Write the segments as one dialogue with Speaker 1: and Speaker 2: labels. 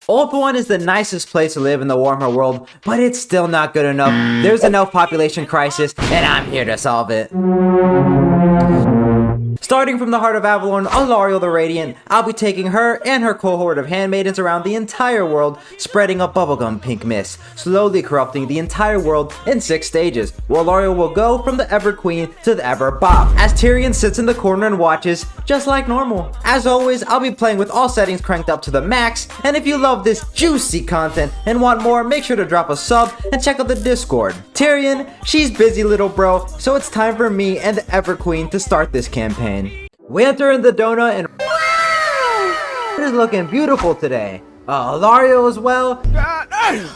Speaker 1: Elf 1 is the nicest place to live in the Warhammer world, but it's still not good enough. There's an elf population crisis, and I'm here to solve it. Starting from the heart of Avalon, Alarielle the Radiant, I'll be taking her and her cohort of handmaidens around the entire world, spreading a bubblegum pink mist, slowly corrupting the entire world in 6 stages, where Alarielle will go from the Ever Queen to the Ever Bop, as Tyrion sits in the corner and watches, just like normal. As always, I'll be playing with all settings cranked up to the max, and if you love this juicy content and want more, make sure to drop a sub and check out the Discord. Tyrion, she's busy little bro, so it's time for me and the Ever Queen to start this campaign. We enter in the donut and it is looking beautiful today. Alarielle as well.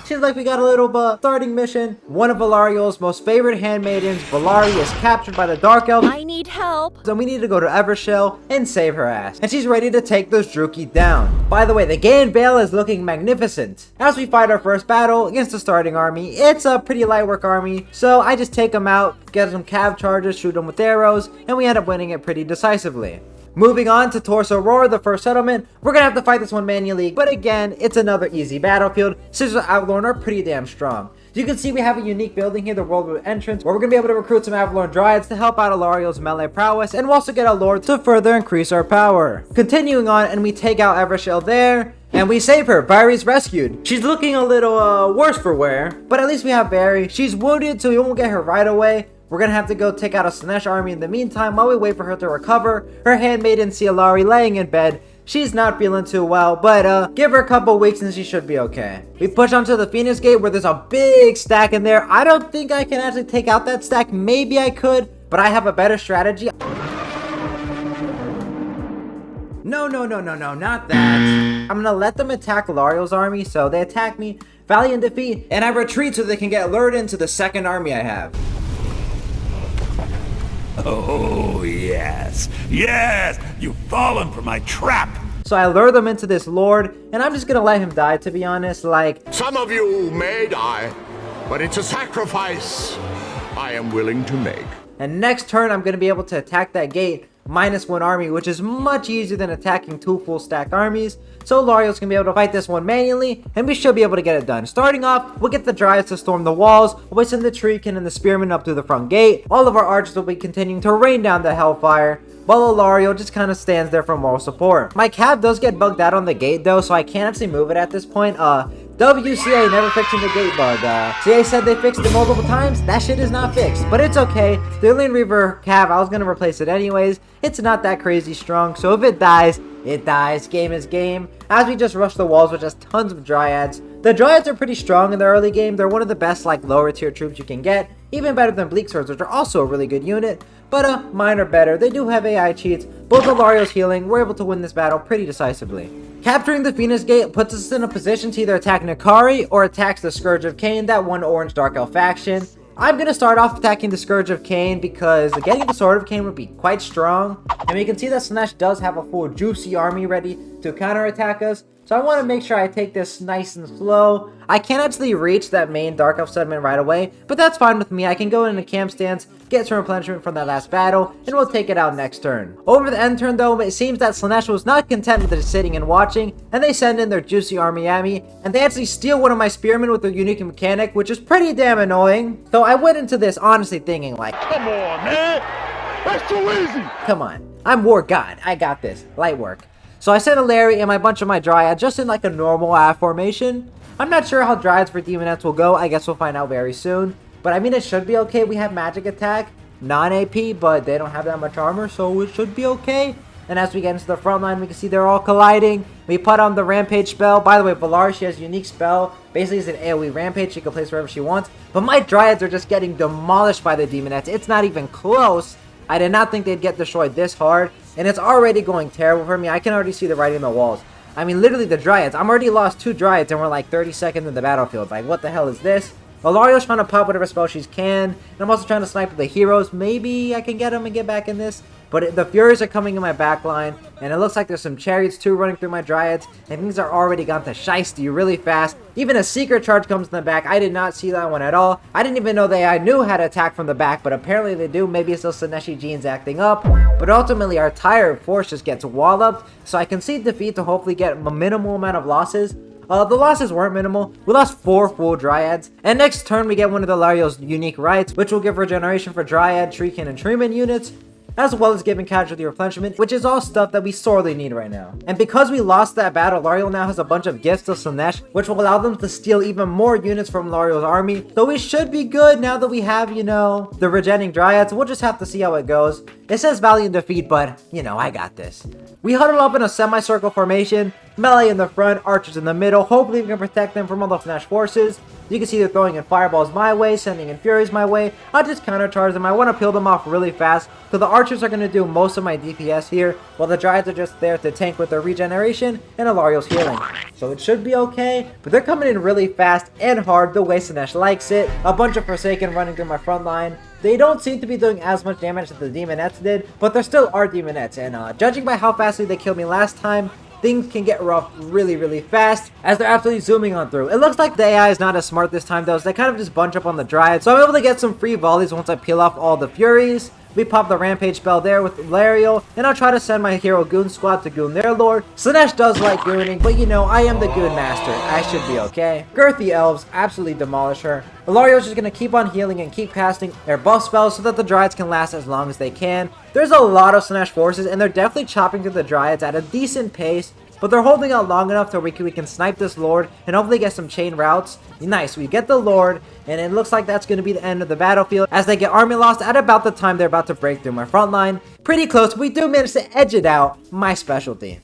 Speaker 1: Seems like we got a little starting mission. One of Alarielle's most favorite handmaidens, Valari, is captured by the Dark Elves.
Speaker 2: I need help.
Speaker 1: So we need to go to Evershell and save her ass. And she's ready to take those Druki down. By the way, the Gain Veil is looking magnificent. As we fight our first battle against the starting army, it's a pretty light work army. So I just take them out, get some cav charges, shoot them with arrows, and we end up winning it pretty decisively. Moving on to Torso Roar, the first settlement, we're gonna have to fight this one manually, but again, it's another easy battlefield since the Avalon are pretty damn strong. You can see we have a unique building here, the World Entrance, where we're gonna be able to recruit some Avalon Dryads to help out Alarielle's melee prowess, and we'll also get a Lord to further increase our power. Continuing on, and we take out Evershell there, and we save her. Barry's rescued. She's looking a little worse for wear, but at least we have Barry. She's wounded, so we won't get her right away. We're gonna have to go take out a Slaanesh army in the meantime while we wait for her to recover. Her handmaiden Cialari laying in bed. She's not feeling too well, but give her a couple weeks and she should be okay. We push onto the Phoenix Gate where there's a big stack in there. I don't think I can actually take out that stack. Maybe I could, but I have a better strategy. No, not that. I'm gonna let them attack Alarielle's army, so they attack me, valiant defeat, and I retreat so they can get lured into the second army I have.
Speaker 3: Oh, yes. Yes! You've fallen for my trap!
Speaker 1: So I lure them into this Lord, and I'm just gonna let him die, to be honest. Like,
Speaker 4: some of you may die, but it's a sacrifice I am willing to make.
Speaker 1: And next turn, I'm gonna be able to attack that gate, -1 army, which is much easier than attacking 2 full stacked armies. So Alarielle's gonna be able to fight this one manually, and we should be able to get it done. Starting off, we'll get the Dryads to storm the walls, we'll send the Treekin and the Spearmen up through the front gate. All of our archers will be continuing to rain down the Hellfire, while Alarielle just kind of stands there for moral support. My cav does get bugged out on the gate though, so I can't actually move it at this point. WCA never fixing the gate bug. CA said they fixed it multiple times. That shit is not fixed, but it's okay. The Alien Reaver cav, I was gonna replace it anyways. It's not that crazy strong, so if it dies, it dies. Game is game. As we just rush the walls with just tons of Dryads. The Dryads are pretty strong in the early game. They're one of the best like lower tier troops you can get. Even better than Bleak Swords, which are also a really good unit. But mine are better. They do have AI cheats. Both Alarielle's healing. We're able to win this battle pretty decisively. Capturing the Phoenix Gate puts us in a position to either attack Nakari or attacks the Scourge of Cain, that one orange Dark Elf faction. I'm going to start off attacking the Scourge of Cain because getting the Sword of Cain would be quite strong. And we can see that Slaanesh does have a full juicy army ready to counterattack us. So I want to make sure I take this nice and slow. I can't actually reach that main Dark Elf settlement right away, but that's fine with me. I can go in a camp stance, get some replenishment from that last battle, and we'll take it out next turn. Over the end turn though, it seems that Slaanesh was not content with just sitting and watching, and they send in their juicy army at me, and they actually steal one of my spearmen with their unique mechanic, which is pretty damn annoying. So I went into this honestly thinking like,
Speaker 4: Come on, man! That's too easy!
Speaker 1: Come on, I'm War God, I got this, light work. So I sent a Larry and my bunch of my Dryads just in like a normal formation. I'm not sure how Dryads for Demonettes will go. I guess we'll find out very soon. But I mean, it should be okay. We have magic attack, non-AP, but they don't have that much armor, so it should be okay. And as we get into the front line, we can see they're all colliding. We put on the Rampage spell. By the way, Valari, she has a unique spell. Basically, it's an AoE Rampage. She can place wherever she wants. But my Dryads are just getting demolished by the Demonettes. It's not even close. I did not think they'd get destroyed this hard. And it's already going terrible for me. I can already see the writing on the walls. I mean, literally the Dryads. I'm already lost 2 Dryads and we're like 30 seconds in the battlefield. Like, what the hell is this? Alarielle's trying to pop whatever spell she can. And I'm also trying to snipe the heroes. Maybe I can get them and get back in this. But the Furies are coming in my back line. And it looks like there's some Chariots too running through my Dryads. And things are already gone to shiesty really fast. Even a Secret Charge comes in the back. I did not see that one at all. I didn't even know I knew how to attack from the back. But apparently they do. Maybe it's those Slaaneshi genes acting up. But ultimately our entire force just gets walloped. So I concede defeat to hopefully get a minimal amount of losses. The losses weren't minimal. We lost 4 full Dryads, and next turn we get one of the Lario's unique rights, which will give regeneration for Dryad, Treekin, and Treeman units, as well as giving casualty replenishment, which is all stuff that we sorely need right now. And because we lost that battle, Lario now has a bunch of gifts to Slaanesh, which will allow them to steal even more units from Lario's army. So we should be good now that we have, you know, the regenerating Dryads. We'll just have to see how it goes. It says valiant defeat, but, you know, I got this. We huddle up in a semicircle formation, melee in the front, archers in the middle. Hopefully we can protect them from all the Slaanesh forces. You can see they're throwing in fireballs my way, sending in furies my way. I'll just countercharge them. I want to peel them off really fast, so the archers are going to do most of my DPS here, while the Dryads are just there to tank with their regeneration and Alario's healing. So it should be okay, but they're coming in really fast and hard the way Slaanesh likes it. A bunch of Forsaken running through my front line. They don't seem to be doing as much damage as the Demonettes did, but there still are Demonettes, and judging by how fastly they killed me last time, things can get rough really fast as they're absolutely zooming on through. It looks like the AI is not as smart this time though, so they kind of just bunch up on the Dryad. So I'm able to get some free volleys once I peel off all the Furies. We pop the Rampage spell there with Lariel, and I'll try to send my hero Goon Squad to goon their lord. Slaanesh does like gooning, but you know, I am the goon master. I should be okay. Girthy Elves absolutely demolish her. Lario's just going to keep on healing and keep casting their buff spells so that the Dryads can last as long as they can. There's a lot of Slaanesh forces, and they're definitely chopping through the Dryads at a decent pace, but they're holding out long enough so we can snipe this Lord and hopefully get some chain routes. Nice, we get the Lord, and it looks like that's going to be the end of the battlefield as they get army lost at about the time they're about to break through my front line. Pretty close, but we do manage to edge it out, my specialty.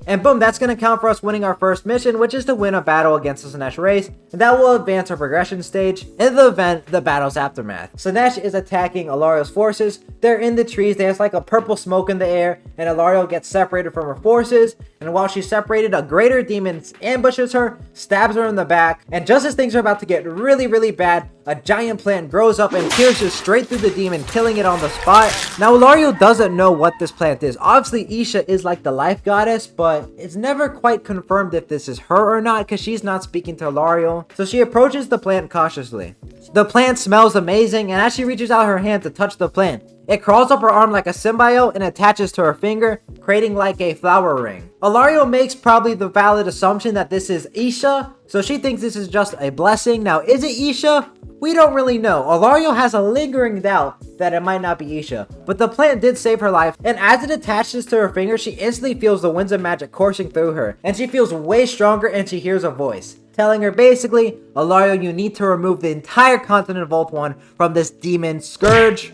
Speaker 1: And boom, that's going to count for us winning our first mission, which is to win a battle against the Slaanesh race. And that will advance our progression stage in the event the battle's aftermath. Slaanesh is attacking Alario's forces. They're in the trees. There's like a purple smoke in the air, and Alario gets separated from her forces. And while she's separated, a greater demon ambushes her, stabs her in the back. And just as things are about to get really bad, a giant plant grows up and pierces straight through the demon, killing it on the spot. Now, Alario doesn't know what this plant is. Obviously, Isha is like the life goddess, but it's never quite confirmed if this is her or not because she's not speaking to Alario. So she approaches the plant cautiously. The plant smells amazing, and as she reaches out her hand to touch the plant, it crawls up her arm like a symbiote and attaches to her finger, creating like a flower ring. Alario makes probably the valid assumption that this is Isha, so she thinks this is just a blessing. Now, is it Isha? We don't really know. Alario has a lingering doubt that it might not be Isha, but the plant did save her life, and as it attaches to her finger, she instantly feels the winds of magic coursing through her, and she feels way stronger, and she hears a voice telling her basically, Alario, you need to remove the entire continent of Vault 1 from this demon scourge.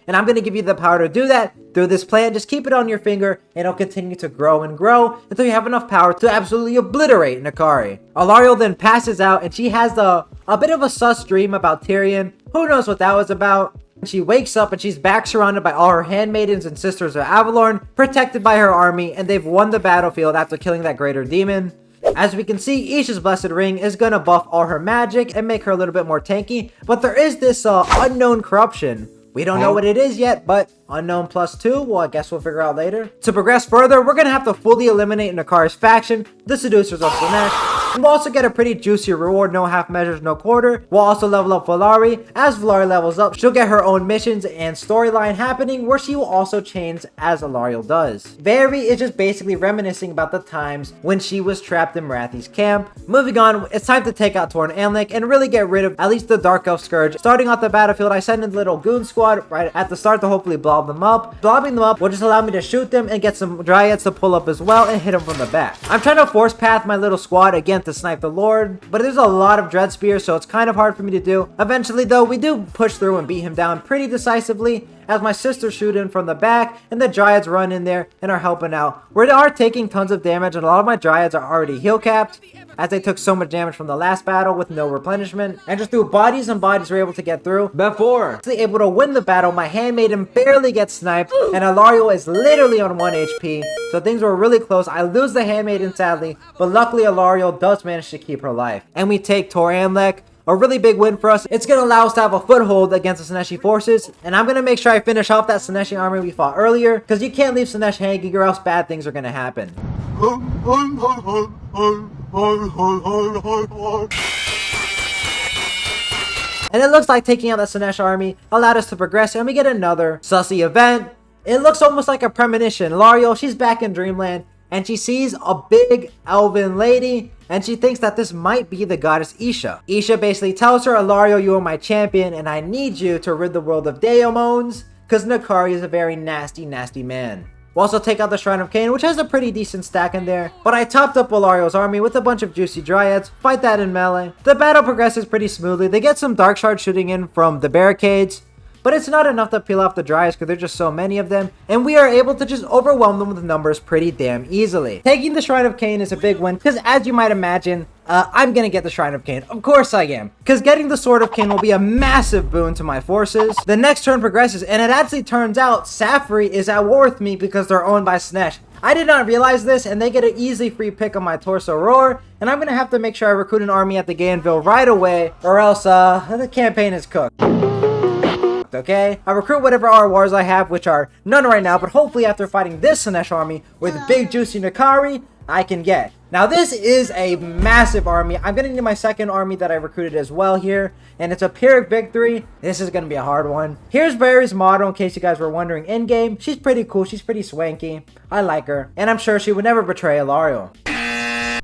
Speaker 1: And I'm going to give you the power to do that through this plant. Just keep it on your finger and it'll continue to grow and grow until you have enough power to absolutely obliterate Nakari. Alario then passes out and she has a bit of a sus dream about Tyrion. Who knows what that was about? She wakes up and she's back surrounded by all her handmaidens and sisters of Avalorn, protected by her army, and they've won the battlefield after killing that greater demon. As we can see, Isha's Blessed Ring is going to buff all her magic and make her a little bit more tanky, but there is this unknown corruption. We don't know what it is yet, but unknown +2, well, I guess we'll figure out later. To progress further, we're going to have to fully eliminate Nakari's faction, the Seducers of Slaanesh. We'll also get a pretty juicy reward, no half measures, no quarter. We'll also level up Valari. As Valari levels up, she'll get her own missions and storyline happening where she will also change as Alario does. Very is just basically reminiscing about the times when she was trapped in Rathi's camp. Moving on, it's time to take out Torn Anlik and really get rid of at least the Dark Elf Scourge. Starting off the battlefield, I send in the little goon squad right at the start to hopefully blob them up. Blobbing them up will just allow me to shoot them and get some Dryads to pull up as well and hit them from the back. I'm trying to force path my little squad again to snipe the Lord, but there's a lot of Dread Spears, so it's kind of hard for me to do. Eventually though, we do push through and beat him down pretty decisively as my sisters shoot in from the back and the Dryads run in there and are helping out. We are taking tons of damage and a lot of my Dryads are already heal capped as they took so much damage from the last battle with no replenishment, and just through bodies and bodies we're able to get through before able to win the battle. My handmaiden barely gets sniped and Alario is literally on 1 HP, so things were really close. I lose the handmaiden sadly, but luckily Alario does manage to keep her life, and we take Tor Anlek. A really big win for us. It's going to allow us to have a foothold against the Slaaneshi forces, and I'm going to make sure I finish off that Slaaneshi army we fought earlier, because you can't leave Slaanesh hanging or else bad things are going to happen. And it looks like taking out the Slaanesh army allowed us to progress, and we get another sussy event. It looks almost like a premonition. Lario, she's back in Dreamland, and she sees a big elven lady, and she thinks that this might be the goddess Isha. Isha basically tells her, Ilario, you are my champion, and I need you to rid the world of daemons, because Nakari is a very nasty, nasty man. We'll also take out the Shrine of Cain, which has a pretty decent stack in there. But I topped up Ilario's army with a bunch of juicy dryads, fight that in melee. The battle progresses pretty smoothly. They get some dark shards shooting in from the barricades, but it's not enough to peel off the dryads because there's just so many of them, and we are able to just overwhelm them with numbers pretty damn easily. Taking the Shrine of Cain is a big win because, as you might imagine, I'm gonna get the Shrine of Cain. Of course I am. Because getting the Sword of Cain will be a massive boon to my forces. The next turn progresses, and it actually turns out Safri is at war with me because they're owned by Slaanesh. I did not realize this, and they get an easy free pick on my Torso Roar, and I'm gonna have to make sure I recruit an army at the Gainville right away, or else the campaign is cooked. Okay, I recruit whatever R-Wars I have, which are none right now, but hopefully after fighting this Slaanesh army with big juicy Nakari, I can get. Now this is a massive army. I'm gonna need my second army that I recruited as well here, and it's a Pyrrhic victory. This is gonna be a hard one. Here's Barry's model, in case you guys were wondering. In game, she's pretty cool, she's pretty swanky. I like her, and I'm sure she would never betray Ilario.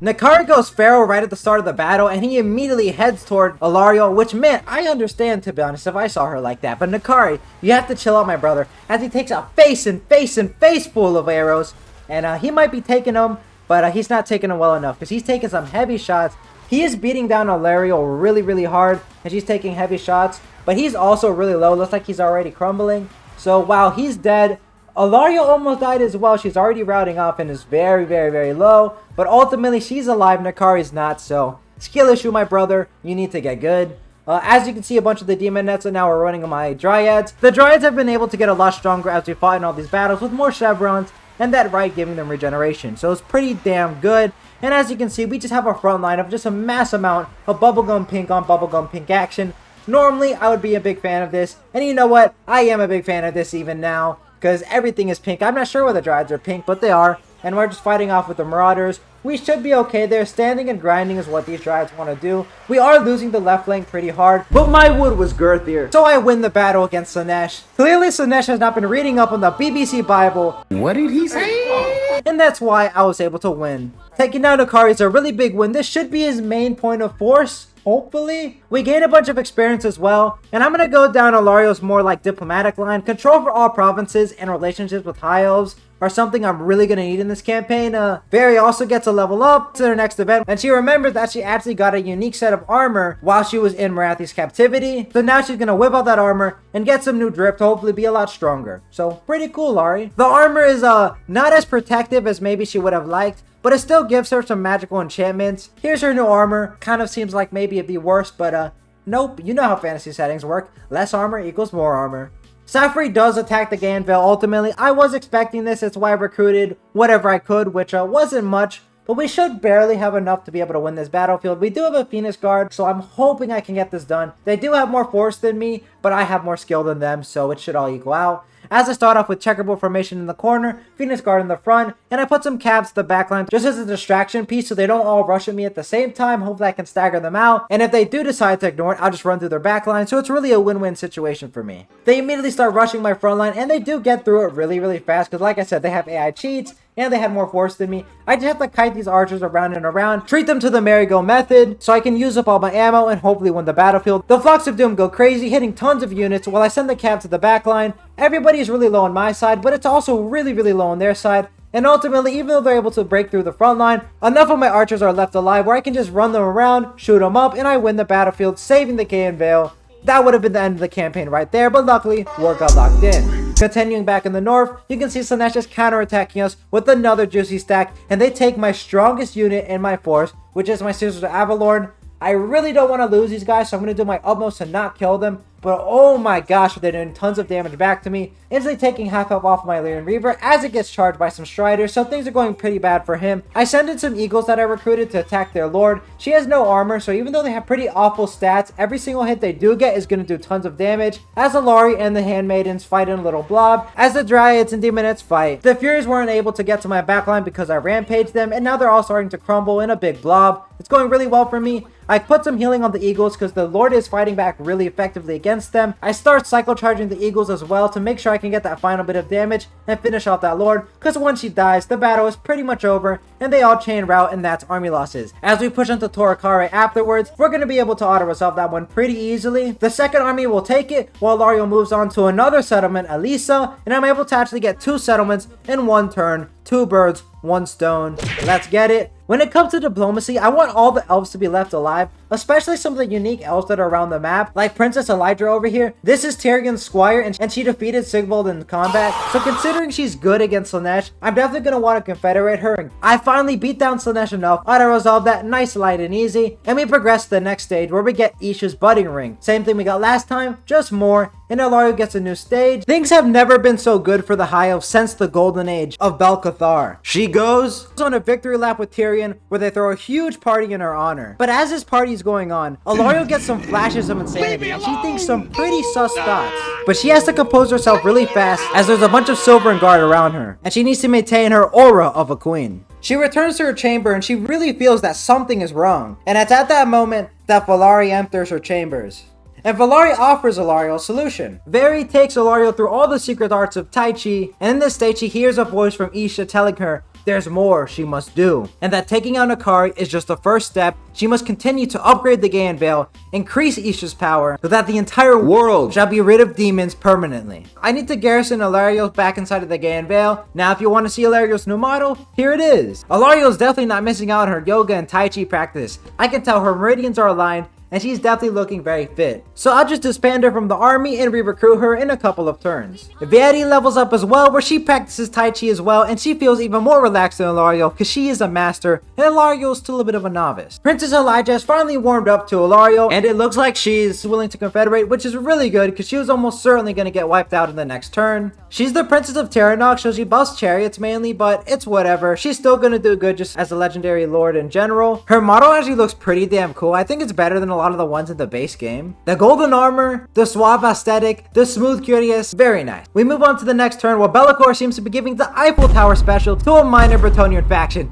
Speaker 1: Nakari goes feral right at the start of the battle, and he immediately heads toward Ilario, which, man, I understand, to be honest, if I saw her like that. But Nakari, you have to chill out, my brother, as he takes a face full of arrows, and he might be taking them, but he's not taking them well enough, because he's taking some heavy shots. He is beating down Ilario really, really hard, and she's taking heavy shots, but he's also really low. Looks like he's already crumbling. So while he's dead, Ilario almost died as well. She's already routing off and is very, very, very low. But ultimately, she's alive. Nakari's not. So, skill issue, my brother. You need to get good. As you can see, a bunch of the demon nets are now running on my dryads. The dryads have been able to get a lot stronger as we fought in all these battles with more chevrons and that right giving them regeneration. So, it's pretty damn good. And as you can see, we just have a front line of just a mass amount of bubblegum pink on bubblegum pink action. Normally, I would be a big fan of this. And you know what? I am a big fan of this even now, because everything is pink. I'm not sure why the dryads are pink, but they are. And we're just fighting off with the marauders. We should be okay there. Standing and grinding is what these dryads want to do. We are losing the left flank pretty hard, but my wood was girthier, so I win the battle against Slaanesh. Clearly, Slaanesh has not been reading up on the BBC Bible.
Speaker 2: What did he say?
Speaker 1: And that's why I was able to win. Taking down Nakari is a really big win. This should be his main point of force. Hopefully. We gain a bunch of experience as well, and I'm going to go down Ilario's more like diplomatic line. Control for all provinces and relationships with high elves are something I'm really going to need in this campaign. Barry also gets a level up to their next event, and she remembered that she actually got a unique set of armor while she was in Marathi's captivity. So now she's going to whip out that armor and get some new drip to hopefully be a lot stronger. So pretty cool, Lari. The armor is not as protective as maybe she would have liked, but it still gives her some magical enchantments. Here's her new armor. Kind of seems like maybe it'd be worse, but nope. You know how fantasy settings work. Less armor equals more armor. Safri does attack the Gainville ultimately. I was expecting this. That's why I recruited whatever I could, which wasn't much. But we should barely have enough to be able to win this battlefield. We do have a Phoenix Guard, so I'm hoping I can get this done. They do have more force than me, but I have more skill than them, so it should all equal out. As I start off with checkerboard formation in the corner, Phoenix Guard in the front, and I put some cabs to the backline just as a distraction piece so they don't all rush at me at the same time. Hopefully I can stagger them out, and if they do decide to ignore it, I'll just run through their backline, so it's really a win-win situation for me. They immediately start rushing my front line, and they do get through it really, really fast, because like I said, they have AI cheats, and they had more force than me. I just have to kite these archers around and around, treat them to the merry-go method, so I can use up all my ammo and hopefully win the battlefield. The Flux of Doom go crazy, hitting tons of units while I send the cab to the backline. Everybody is really low on my side, but it's also really, really low on their side. And ultimately, even though they're able to break through the front line, enough of my archers are left alive where I can just run them around, shoot them up, and I win the battlefield, saving the Gainville. That would have been the end of the campaign right there, but luckily, war got locked in. Continuing back in the north, you can see Slaanesh is counterattacking us with another juicy stack, and they take my strongest unit in my force, which is my Sisters of Avalorn. I really don't want to lose these guys, so I'm going to do my utmost to not kill them. But oh my gosh, they're doing tons of damage back to me. Instantly taking half health off my Lyrian Reaver as it gets charged by some Striders, so things are going pretty bad for him. I send in some Eagles that I recruited to attack their Lord. She has no armor, so even though they have pretty awful stats, every single hit they do get is going to do tons of damage. As Alari and the Handmaidens fight in a little blob, as the Dryads and Demonettes fight. The Furies weren't able to get to my backline because I rampaged them, and now they're all starting to crumble in a big blob. It's going really well for me. I put some healing on the Eagles because the Lord is fighting back really effectively against against them, I start cycle charging the eagles as well to make sure I can get that final bit of damage and finish off that lord, because once she dies, the battle is pretty much over and they all chain route, and that's army losses. As we push into Torakare afterwards, we're going to be able to auto resolve that one pretty easily. The second army will take it while Lario moves on to another settlement, Elisa, and I'm able to actually get 2 settlements in 1 turn. 2 birds, 1 stone. Let's get it. When it comes to diplomacy, I want all the elves to be left alive, especially some of the unique elves that are around the map, like Princess Elydra over here. This is Tyrion's squire, and she defeated Sigvald in combat, so considering she's good against Slaanesh, I'm definitely going to want to confederate her. I finally beat down Slaanesh enough, auto-resolve that nice, light, and easy, and we progress to the next stage where we get Isha's budding ring. Same thing we got last time, just more, and Ilario gets a new stage. Things have never been so good for the High Elves since the golden age of Bel-Cathar. She goes on a victory lap with Tyrion, where they throw a huge party in her honor. But as this party is going on, Ilario gets some flashes of insanity, and she thinks some pretty sus thoughts. But she has to compose herself really fast, as there's a bunch of silver and guard around her, and she needs to maintain her aura of a queen. She returns to her chamber, and she really feels that something is wrong. And it's at that moment that Valari enters her chambers. And Valari offers Ilario a solution. Vari takes Ilario through all the secret arts of Tai Chi, and in this state she hears a voice from Isha telling her there's more she must do, and that taking out Akari is just the first step. She must continue to upgrade the Gaian Veil, increase Isha's power, so that the entire world shall be rid of demons permanently. I need to garrison Ilario back inside of the Gaian Veil. Now if you want to see Ilario's new model, here it is. Ilario is definitely not missing out on her yoga and Tai Chi practice. I can tell her meridians are aligned, and she's definitely looking very fit. So I'll just disband her from the army and re-recruit her in a couple of turns. Vieri levels up as well, where she practices Tai Chi as well, and she feels even more relaxed than Ilario because she is a master and Ilario is still a bit of a novice. Princess Elijah has finally warmed up to Ilario, and it looks like she's willing to confederate, which is really good because she was almost certainly going to get wiped out in the next turn. She's the Princess of Terranok, so she buffs chariots mainly, but it's whatever. She's still going to do good just as a legendary lord in general. Her model actually looks pretty damn cool. I think it's better than a lot of the ones in the base game. The golden armor, the suave aesthetic, the smooth curious, very nice. We move on to the next turn where Be'lakor seems to be giving the Eiffel Tower special to a minor Bretonnian faction.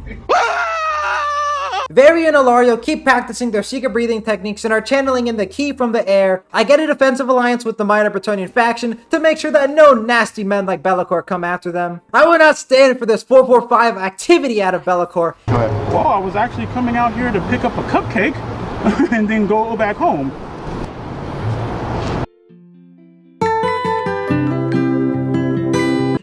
Speaker 1: Vari and Ilario keep practicing their secret breathing techniques and are channeling in the ki from the air. I get a defensive alliance with the minor Bretonnian faction to make sure that no nasty men like Be'lakor come after them. I will not stand for this 445 activity out of Be'lakor.
Speaker 2: Well, I was actually coming out here to pick up a cupcake and then go back home.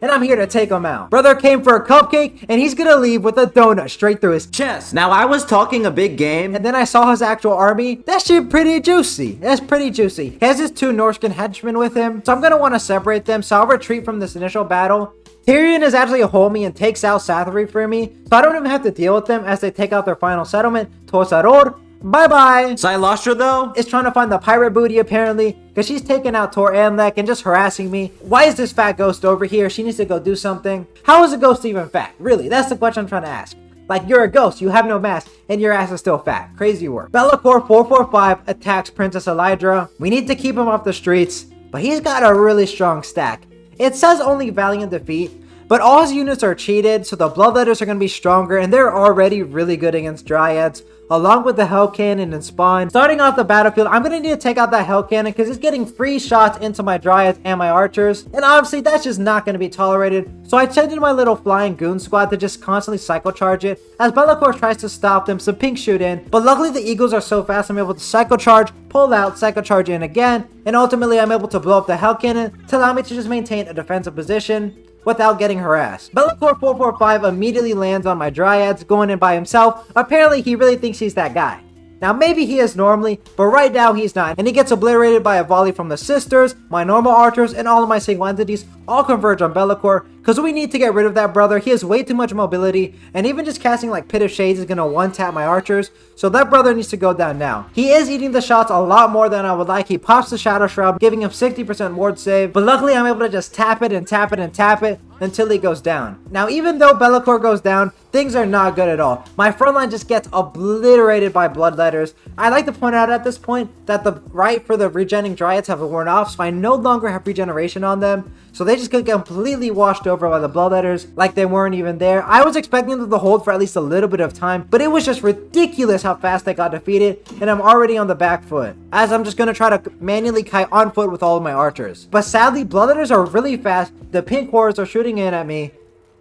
Speaker 1: And I'm here to take him out. Brother came for a cupcake, and he's gonna leave with a donut straight through his chest. Now, I was talking a big game, and then I saw his actual army. That shit pretty juicy. That's pretty juicy. He has his 2 Norscan henchmen with him, so I'm gonna want to separate them, so I'll retreat from this initial battle. Tyrion is actually a homie and takes out Sathari for me, so I don't even have to deal with them as they take out their final settlement, Tosaror. Bye-bye. Silastra, though, is trying to find the pirate booty, apparently, because she's taking out Tor Anlek and just harassing me. Why is this fat ghost over here? She needs to go do something. How is a ghost even fat? Really, that's the question I'm trying to ask. Like, you're a ghost, you have no mask, and your ass is still fat. Crazy work. Be'lakor 445 attacks Princess Elydra. We need to keep him off the streets, but he's got a really strong stack. It says only valiant defeat, but all his units are cheated, so the bloodletters are going to be stronger, and they're already really good against dryads, along with the Hell Cannon and Spawn. Starting off the battlefield, I'm going to need to take out that Hell Cannon because it's getting free shots into my dryads and my archers, and obviously that's just not going to be tolerated, so I sent in my little flying goon squad to just constantly cycle charge it. As Be'lakor tries to stop them, some pink shoot in, but luckily the eagles are so fast I'm able to cycle charge, pull out, cycle charge in again, and ultimately I'm able to blow up the Hell Cannon to allow me to just maintain a defensive position without getting harassed. Be'lakor 445 immediately lands on my dryads, going in by himself. Apparently he really thinks he's that guy. Now maybe he is normally, but right now he's not, and he gets obliterated by a volley from the sisters, my normal archers, and all of my single entities all converge on Be'lakor, because we need to get rid of that brother. He has way too much mobility, and even just casting like Pit of Shades is going to one-tap my archers, so that brother needs to go down now. He is eating the shots a lot more than I would like. He pops the Shadow Shroud, giving him 60% ward save, but luckily I'm able to just tap it and tap it and tap it until he goes down. Now even though Be'lakor goes down, things are not good at all. My front line just gets obliterated by bloodletters. I'd like to point out at this point that the right for the regenning dryads have worn off, so I no longer have regeneration on them. so they just get completely washed over by the bloodletters like they weren't even there. I was expecting them to hold for at least a little bit of time, but it was just ridiculous how fast they got defeated, and I'm already on the back foot, as I'm just gonna try to manually kite on foot with all of my archers. But sadly, bloodletters are really fast, the pink horrors are shooting in at me.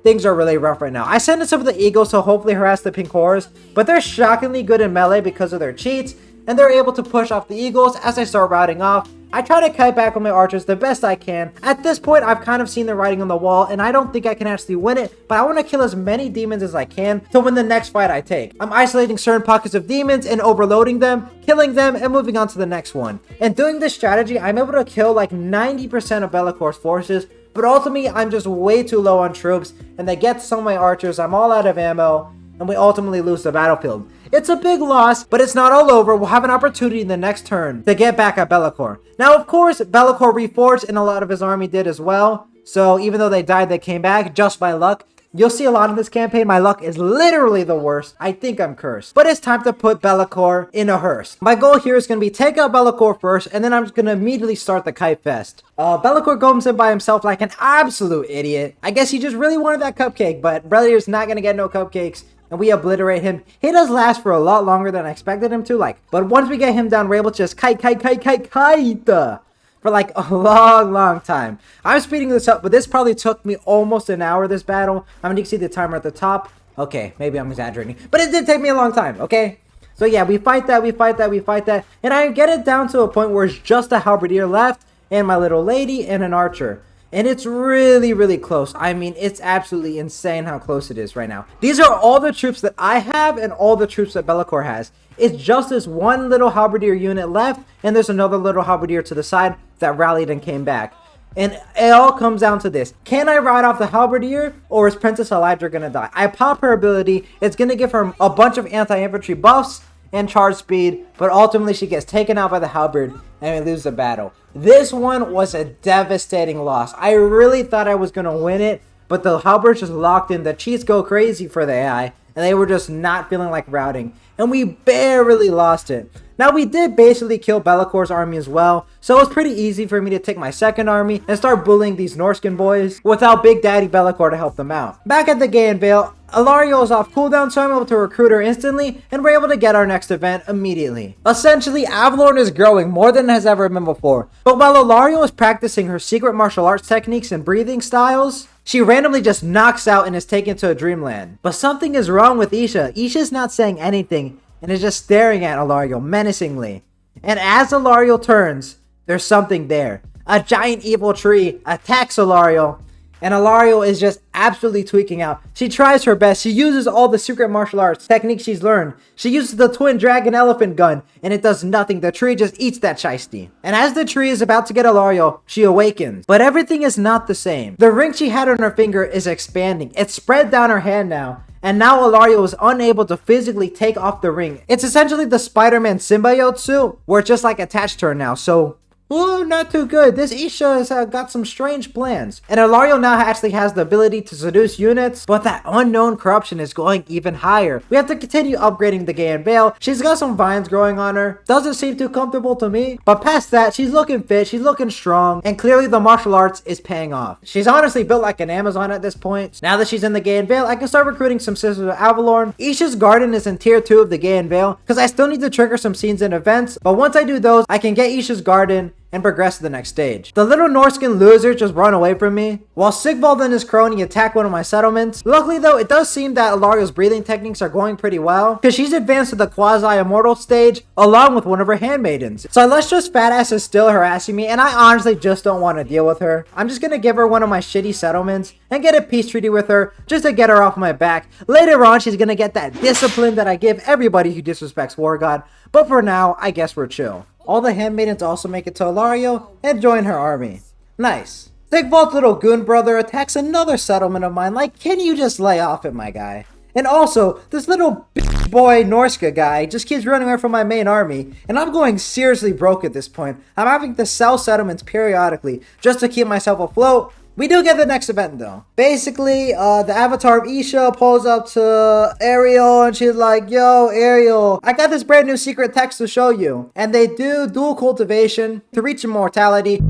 Speaker 1: Things are really rough right now. I sent in some of the eagles to hopefully harass the pink horrors, but they're shockingly good in melee because of their cheats, and they're able to push off the eagles as I start routing off. I try to kite back with my archers the best I can. At this point, I've kind of seen the writing on the wall, and I don't think I can actually win it, but I want to kill as many demons as I can to win the next fight I take. I'm isolating certain pockets of demons and overloading them, killing them, and moving on to the next one. And doing this strategy, I'm able to kill like 90% of Bellacor's forces, but ultimately, I'm just way too low on troops, and they get some of my archers, I'm all out of ammo, and we ultimately lose the battlefield. It's a big loss, but it's not all over. We'll have an opportunity in the next turn to get back at Be'lakor. Now, of course, Be'lakor reforged, and a lot of his army did as well. So even though they died, they came back just by luck. You'll see a lot in this campaign. My luck is literally the worst. I think I'm cursed. But it's time to put Be'lakor in a hearse. My goal here is going to be take out Be'lakor first, and then I'm just going to immediately start the kite fest. Be'lakor goes in by himself like an absolute idiot. I guess he just really wanted that cupcake, but Brother's not going to get no cupcakes. And we obliterate him. He does last for a lot longer than I expected him to. But once we get him down, we're able to just kite for like a long time. I'm speeding this up, but this probably took me almost an hour, this battle. I mean, you can see the timer at the top. Okay, maybe I'm exaggerating, but it did take me a long time, okay? So yeah, we fight that, and I get it down to a point where it's just a halberdier left, and my little lady, and an archer. And it's really close. I mean, it's absolutely insane how close it is right now. These are all the troops that I have and all the troops that Be'lakor has. It's just this one little halberdier unit left, and there's another little halberdier to the side that rallied and came back. And it all comes down to this. Can I ride off the halberdier, or is Princess Elytra gonna die? I pop her ability. It's gonna give her a bunch of anti-infantry buffs and charge speed, but ultimately she gets taken out by the halberd, and we lose the battle. This one was a devastating loss. I really thought I was gonna win it, but the halberds just locked in. The cheats go crazy for the AI, and they were just not feeling like routing, and we barely lost it. Now, we did basically kill Be'lakor's army as well, so it was pretty easy for me to take my second army and start bullying these Norskin boys without Big Daddy Be'lakor to help them out. Back at the Gaian Vale, Ilario is off cooldown, so I'm able to recruit her instantly, and we're able to get our next event immediately. Essentially, Avalorn is growing more than it has ever been before, but while Ilario is practicing her secret martial arts techniques and breathing styles, she randomly just knocks out and is taken to a dreamland. But something is wrong with Isha. Isha's not saying anything, and is just staring at Ilario menacingly. And as Ilario turns, there's something there. A giant evil tree attacks Ilario, and Ilario is just absolutely tweaking out. She tries her best. She uses all the secret martial arts techniques she's learned. She uses the twin dragon elephant gun, and it does nothing. The tree just eats that shiesty. And as the tree is about to get Ilario, she awakens. But everything is not the same. The ring she had on her finger is expanding. It's spread down her hand now. And now Ilario is unable to physically take off the ring. It's essentially the Spider-Man symbiote suit, where it's just like attached to her now. So, not too good. This Isha has got some strange plans. And Ilario now actually has the ability to seduce units, but that unknown corruption is going even higher. We have to continue upgrading the Gaian Vale. She's got some vines growing on her. Doesn't seem too comfortable to me. But past that, she's looking fit, she's looking strong, and clearly the martial arts is paying off. She's honestly built like an Amazon at this point. Now that she's in the Gaian Vale, I can start recruiting some Sisters of Avalorn. Isha's Garden is in tier 2 of the Gaian Vale, because I still need to trigger some scenes and events, but once I do those, I can get Isha's Garden and progress to the next stage. The little Norskin losers just run away from me, while Sigvald and his crony attack one of my settlements. Luckily though, it does seem that Ilario's breathing techniques are going pretty well, because she's advanced to the quasi-immortal stage, along with one of her handmaidens. So Ilustrious Fat Ass is still harassing me, and I honestly just don't want to deal with her. I'm just gonna give her one of my shitty settlements, and get a peace treaty with her, just to get her off my back. Later on, she's gonna get that discipline that I give everybody who disrespects War God, but for now, I guess we're chill. All the handmaidens also make it to Ilario and join her army. Nice. Sigvald's little goon brother attacks another settlement of mine. Like, can you just lay off it, my guy? And also, this little bitch boy Norska guy just keeps running away from my main army, and I'm going seriously broke at this point. I'm having to sell settlements periodically just to keep myself afloat. We do get the next event though. Basically, the avatar of Isha pulls up to Ariel and she's like, yo, Ariel, I got this brand new secret text to show you. And they do dual cultivation to reach immortality.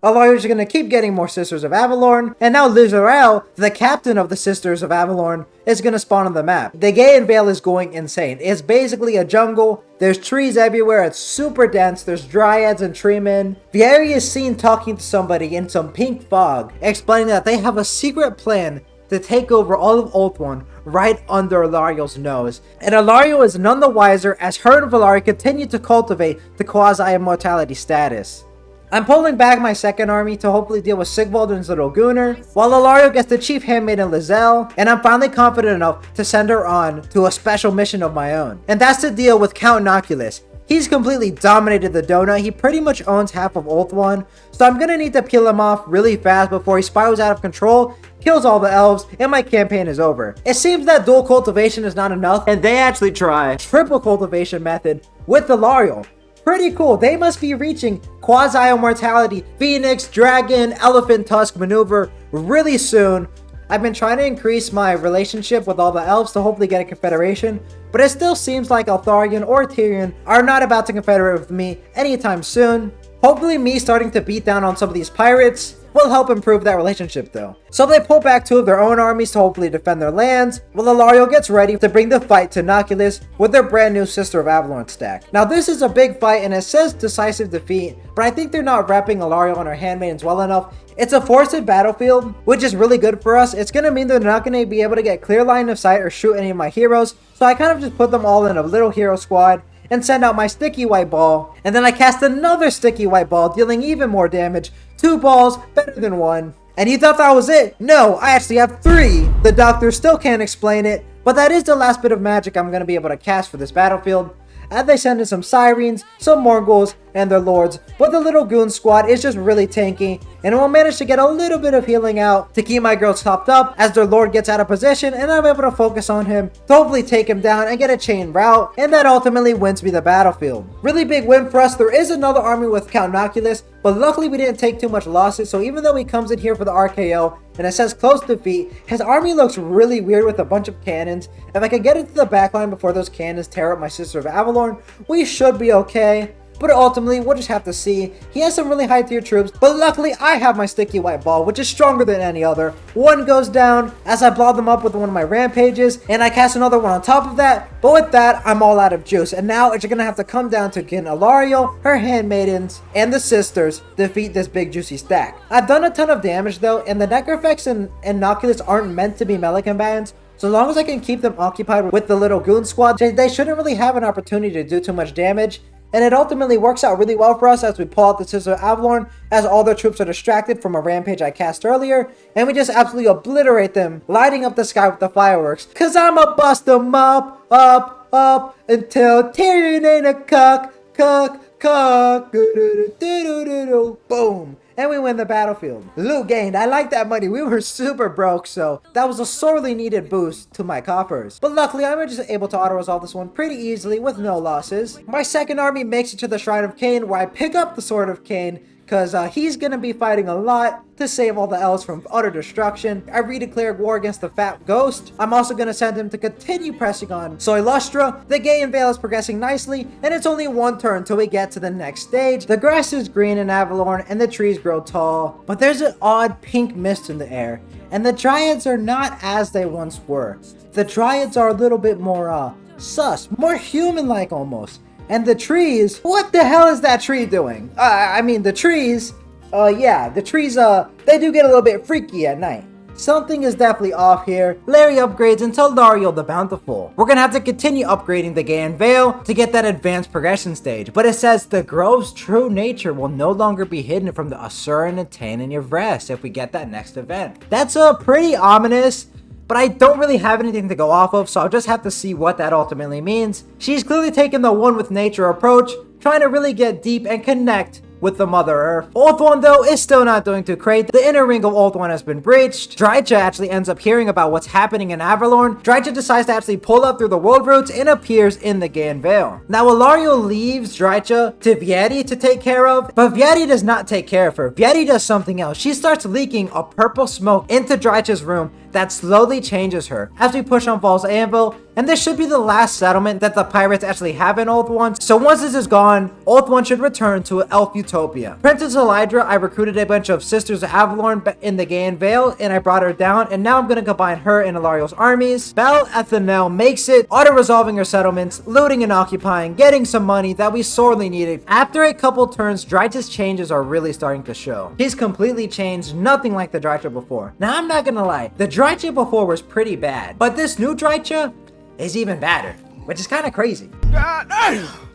Speaker 1: Alario's gonna keep getting more Sisters of Avalorn, and now Lizarel, the captain of the Sisters of Avalorn, is gonna spawn on the map. The Gaean Vale is going insane. It's basically a jungle. There's trees everywhere. It's super dense. There's dryads and treemen. Vieri is seen talking to somebody in some pink fog, explaining that they have a secret plan to take over all of Ulthuan right under Alario's nose. And Alario is none the wiser as her and Valari continue to cultivate the quasi-immortality status. I'm pulling back my second army to hopefully deal with Sigvald and his little Gunnar, while Alario gets the chief handmaiden Lizelle, and I'm finally confident enough to send her on to a special mission of my own. And that's to deal with Count Noculus. He's completely dominated the donut. He pretty much owns half of Ulthuan, so I'm gonna need to peel him off really fast before he spirals out of control, kills all the elves, and my campaign is over. It seems that dual cultivation is not enough, and they actually try triple cultivation method with Alario. Pretty cool. They must be reaching quasi-immortality, Phoenix, Dragon, Elephant Tusk maneuver really soon. I've been trying to increase my relationship with all the elves to hopefully get a confederation, but it still seems like Altharion or Tyrion are not about to confederate with me anytime soon. Hopefully me starting to beat down on some of these pirates will help improve that relationship though. So they pull back 2 of their own armies to hopefully defend their lands, while Alario gets ready to bring the fight to Noculus with their brand new Sister of Avalorn stack. Now this is a big fight and it says decisive defeat, but I think they're not wrapping Alario and her handmaidens well enough. It's a forested battlefield, which is really good for us. It's going to mean they're not going to be able to get clear line of sight or shoot any of my heroes, so I kind of just put them all in a little hero squad and send out my sticky white ball, and then I cast another sticky white ball, dealing even more damage. 2 balls, better than 1. And you thought that was it? No, I actually have 3. The doctor still can't explain it, but that is the last bit of magic I'm going to be able to cast for this battlefield. As they send in some Sirens, some Morghuls, and their lords, but the little goon squad is just really tanky, and will manage to get a little bit of healing out to keep my girls topped up as their lord gets out of position, and I'm able to focus on him to hopefully take him down and get a chain rout, and that ultimately wins me the battlefield. Really big win for us. There is another army with Count Noculus, but luckily we didn't take too much losses, so even though he comes in here for the RKO and it says close defeat, his army looks really weird with a bunch of cannons. If I can get into the backline before those cannons tear up my Sister of Avalorn, we should be okay. But ultimately, we'll just have to see. He has some really high tier troops, but luckily I have my sticky white ball, which is stronger than any other. 1 goes down as I blow them up with one of my rampages, and I cast another one on top of that. But with that, I'm all out of juice, and now it's gonna have to come down to getting Alario, her handmaidens, and the sisters defeat this big juicy stack. I've done a ton of damage though, and the Necrofex and Noculus aren't meant to be melee combatants. So long as I can keep them occupied with the little goon squad, they shouldn't really have an opportunity to do too much damage. And it ultimately works out really well for us as we pull out the Sister of Avalorn, as all their troops are distracted from a rampage I cast earlier, and we just absolutely obliterate them, lighting up the sky with the fireworks. Cause I'ma bust them up, until Tyrion ain't a cuck. Boom. And we win the battlefield. Loot gained. I like that money. We were super broke, so that was a sorely needed boost to my coffers. But luckily, I was just able to auto-resolve this one pretty easily with no losses. My second army makes it to the Shrine of Cain, where I pick up the Sword of Cain, because he's going to be fighting a lot to save all the elves from utter destruction. I redeclared war against the Fat Ghost. I'm also going to send him to continue pressing on Soilustra. The Gaean Vale is progressing nicely, and it's only 1 turn till we get to the next stage. The grass is green in Avalorn, and the trees grow tall, but there's an odd pink mist in the air, and the Dryads are not as they once were. The Dryads are a little bit more sus, more human-like almost. And the trees, what the hell is that tree doing? The trees, they do get a little bit freaky at night. Something is definitely off here. Larry upgrades until Lario the Bountiful. We're gonna have to continue upgrading the Gaean Vale to get that advanced progression stage, but it says the grove's true nature will no longer be hidden from the Asuran and Tan in your rest if we get that next event. That's pretty ominous. But I don't really have anything to go off of, so I'll just have to see what that ultimately means. She's clearly taken the one with nature approach, trying to really get deep and connect with the Mother Earth. Ulthuan though is still not doing too great. The inner ring of Ulthuan has been breached. Drycha actually ends up hearing about what's happening in Avalorn. Drycha decides to actually pull up through the world routes and appears in the Gaean Vale. Now Ilario leaves Drycha to Vieti to take care of, but Vieti does not take care of her. Vieti does something else. She starts leaking a purple smoke into Drycha's room that slowly changes her as we push on False Anvil, and this should be the last settlement that the pirates actually have in Oath 1, so once this is gone, Oath 1 should return to Elf Utopia. Princess Elydra, I recruited a bunch of Sisters of Avalorn in the Gaean Vale, and I brought her down, and now I'm going to combine her and Ilario's armies. Belle Ethanel makes it, auto-resolving her settlements, looting and occupying, getting some money that we sorely needed. After a couple turns, Drycha's changes are really starting to show. He's completely changed, nothing like the Drycha before. Now I'm not gonna lie, the Drycha before was pretty bad, but this new Drycha is even badder, which is kind of crazy.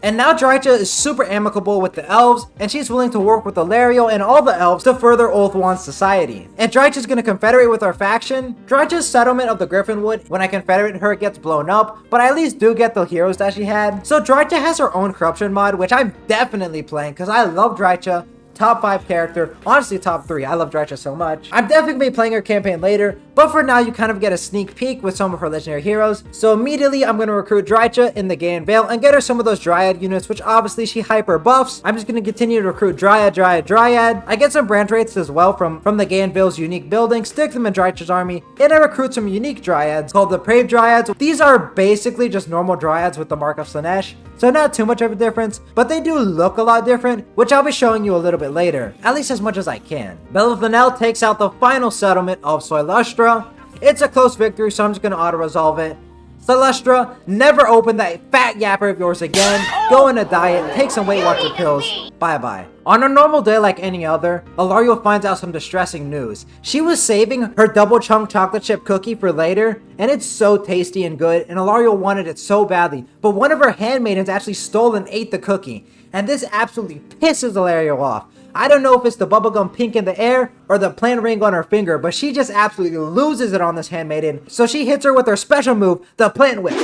Speaker 1: And now Drycha is super amicable with the elves, and she's willing to work with Ilario and all the elves to further Oath 1's society. And Drycha's gonna confederate with our faction. Drycha's settlement of the Griffinwood, when I confederate her, it gets blown up, but I at least do get the heroes that she had. So Drycha has her own corruption mod, which I'm definitely playing because I love Drycha. Top 5 character, honestly top 3. I love Drycha so much. I'm definitely gonna be playing her campaign later, but for now you kind of get a sneak peek with some of her legendary heroes. So immediately I'm gonna recruit Drycha in the Gaean Vale and get her some of those Dryad units, which obviously she hyper buffs. I'm just gonna continue to recruit Dryad. I get some branch rates as well from the Gaean Vale's unique building, stick them in Drycha's army, and I recruit some unique Dryads called the Brave Dryads. These are basically just normal Dryads with the Mark of Slanesh, so not too much of a difference, but they do look a lot different, which I'll be showing you a little bit later, at least as much as I can. Belithanel takes out the final settlement of Soilustra. It's a close victory, so I'm just gonna auto-resolve it. Soilustra, never open that fat yapper of yours again. Go on a diet, take some Weight Watcher pills. Bye-bye. On a normal day like any other, Ilario finds out some distressing news. She was saving her double chunk chocolate chip cookie for later, and it's so tasty and good, and Ilario wanted it so badly, but one of her handmaidens actually stole and ate the cookie, and this absolutely pisses Ilario off. I don't know if it's the bubblegum pink in the air or the plain ring on her finger, but she just absolutely loses it on this handmaiden, so she hits her with her special move, the plant whip,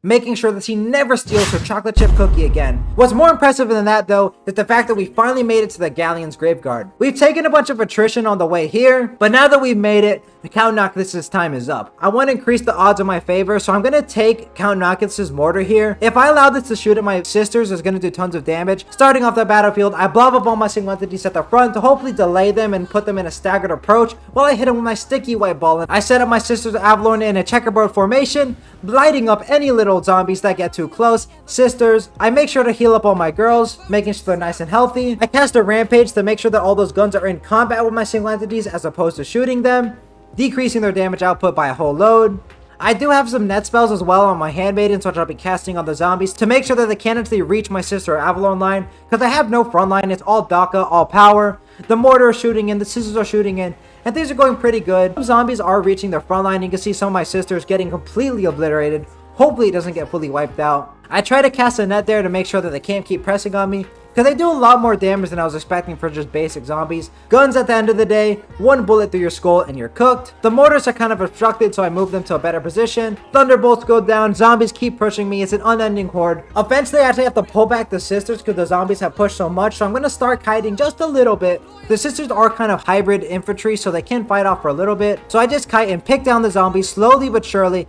Speaker 1: making sure that she never steals her chocolate chip cookie again. What's more impressive than that though is the fact that we finally made it to the Galleon's Graveguard. We've taken a bunch of attrition on the way here, but now that we've made it, the Count Noctis's time is up. I want to increase the odds in my favor, so I'm going to take Count Noctis's mortar here. If I allow this to shoot at my sisters, it's going to do tons of damage. Starting off the battlefield, I blob up all my single entities at the front to hopefully delay them and put them in a staggered approach while I hit them with my sticky white ball. I set up my sisters of Avalorn in a checkerboard formation, lighting up any little zombies that get too close. Sisters, I make sure to heal up all my girls, making sure they're nice and healthy. I cast a rampage to make sure that all those guns are in combat with my single entities as opposed to shooting them, decreasing their damage output by a whole load. I do have some net spells as well on my handmaidens, which I'll be casting on the zombies to make sure that they can't actually reach my sister Avalorn line, because I have no front line. It's all Daka, all power. The mortar is shooting in, the scissors are shooting in, and things are going pretty good. Some zombies are reaching their front line. You can see some of my sisters getting completely obliterated. Hopefully it doesn't get fully wiped out. I try to cast a net there to make sure that they can't keep pressing on me, because they do a lot more damage than I was expecting for just basic zombies. Guns at the end of the day, one bullet through your skull and you're cooked. The mortars are kind of obstructed, so I move them to a better position. Thunderbolts go down, zombies keep pushing me, it's an unending horde. Eventually I actually have to pull back the sisters because the zombies have pushed so much, so I'm going to start kiting just a little bit. The sisters are kind of hybrid infantry, so they can fight off for a little bit. So I just kite and pick down the zombies slowly but surely.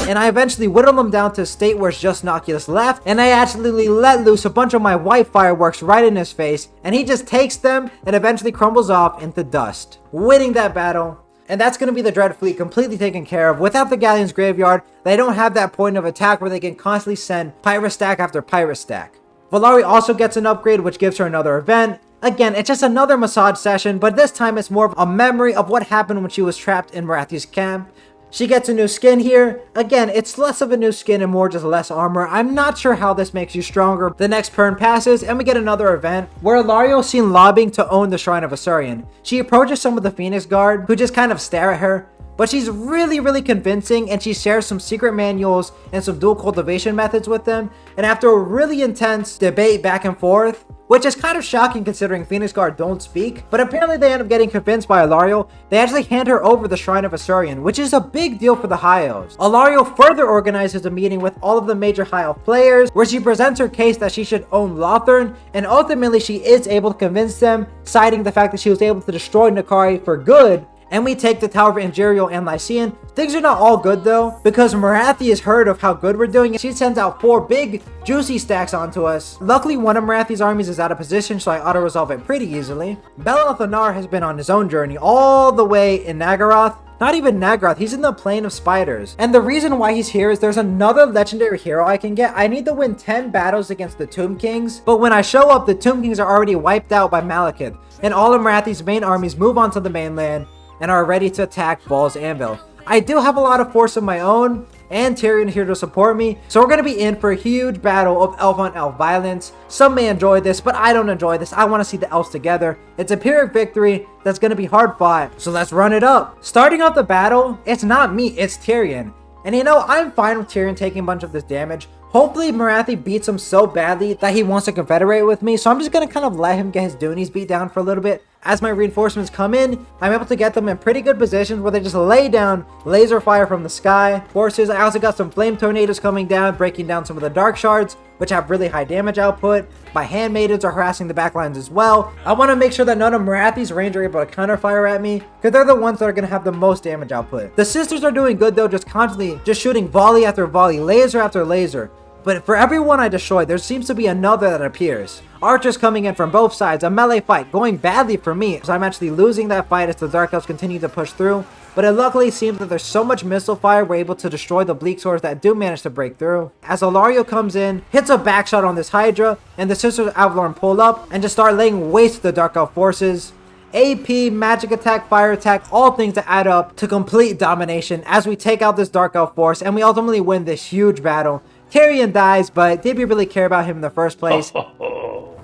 Speaker 1: And I eventually whittle them down to a state where it's just Noculus left, and I actually let loose a bunch of my white fireworks right in his face, and he just takes them and eventually crumbles off into dust, winning that battle. And that's going to be the Dread Fleet completely taken care of. Without the Galleon's Graveyard, they don't have that point of attack where they can constantly send pirate stack after pirate stack. Valari also gets an upgrade, which gives her another event. Again, it's just another massage session, but this time it's more of a memory of what happened when she was trapped in Marathi's camp. She gets a new skin here. Again, it's less of a new skin and more just less armor. I'm not sure how this makes you stronger. The next turn passes and we get another event where Ilario is seen lobbying to own the Shrine of Asurion. She approaches some of the Phoenix Guard who just kind of stare at her, but she's really convincing, and she shares some secret manuals and some dual cultivation methods with them. And after a really intense debate back and forth, which is kind of shocking considering Phoenix Guard don't speak, but apparently they end up getting convinced by Ilario. They actually hand her over the Shrine of Asurion, which is a big deal for the High Elves. Ilario further organizes a meeting with all of the major High Elf players, where she presents her case that she should own Lothern, and ultimately she is able to convince them, citing the fact that she was able to destroy Nakari for good, and we take the Tower of Angerial and Lycian. Things are not all good though, because Marathi has heard of how good we're doing and she sends out 4 big juicy stacks onto us. Luckily one of Marathi's armies is out of position, so I auto-resolve it pretty easily. Belothanar has been on his own journey all the way in Nagaroth. Not even Nagaroth, he's in the Plane of Spiders. And the reason why he's here is there's another legendary hero I can get. I need to win 10 battles against the Tomb Kings, but when I show up, the Tomb Kings are already wiped out by Malekith, and all of Marathi's main armies move onto the mainland and are ready to attack Baal's Anvil. I do have a lot of force of my own, and Tyrion here to support me, so we're going to be in for a huge battle of elf on elf violence. Some may enjoy this, but I don't enjoy this. I want to see the elves together. It's a Pyrrhic victory that's going to be hard fought, so let's run it up. Starting off the battle, it's not me, it's Tyrion. And you know, I'm fine with Tyrion taking a bunch of this damage. Hopefully Marathi beats him so badly that he wants to confederate with me, so I'm just going to kind of let him get his Doonies beat down for a little bit. As my reinforcements come in, I'm able to get them in pretty good positions where they just lay down laser fire from the sky. Forces, I also got some flame tornadoes coming down, breaking down some of the dark shards, which have really high damage output. My handmaidens are harassing the backlines as well. I want to make sure that none of Marathi's range are able to counterfire at me, because they're the ones that are going to have the most damage output. The sisters are doing good though, just constantly just shooting volley after volley, laser after laser. But for every one I destroy, there seems to be another that appears. Archers coming in from both sides, a melee fight going badly for me, so I'm actually losing that fight as the Dark Elves continue to push through. But it luckily seems that there's so much missile fire we're able to destroy the bleak swords that do manage to break through. As Ilario comes in, hits a backshot on this Hydra, and the Sisters of Avalorn pull up and just start laying waste to the Dark Elf forces. AP, magic attack, fire attack, all things that add up to complete domination as we take out this Dark Elf force and we ultimately win this huge battle. Tyrion dies, but did we really care about him in the first place?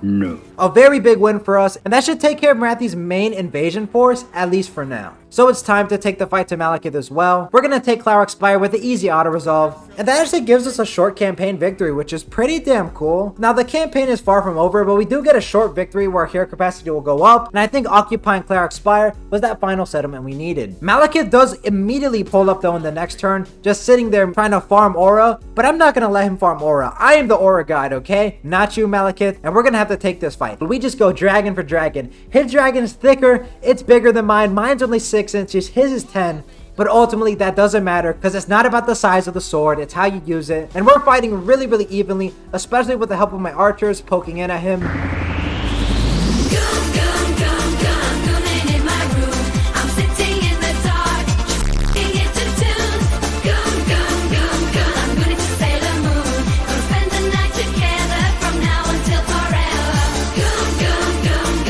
Speaker 3: No.
Speaker 1: A very big win for us, and that should take care of Marathi's main invasion force, at least for now. So it's time to take the fight to Malekith as well. We're going to take Cleric Spire with the easy auto-resolve, and that actually gives us a short campaign victory, which is pretty damn cool. Now the campaign is far from over, but we do get a short victory where our hero capacity will go up, and I think occupying Cleric Spire was that final settlement we needed. Malekith does immediately pull up though in the next turn, just sitting there trying to farm aura, but I'm not going to let him farm aura. I am the aura god, okay? Not you, Malekith, and we're going to have to take this fight. But we just go dragon for dragon. His dragon is thicker, it's bigger than mine, mine's only 6 inches, his is 10. But ultimately that doesn't matter because it's not about the size of the sword, it's how you use it. And we're fighting really evenly, especially with the help of my archers poking in at him.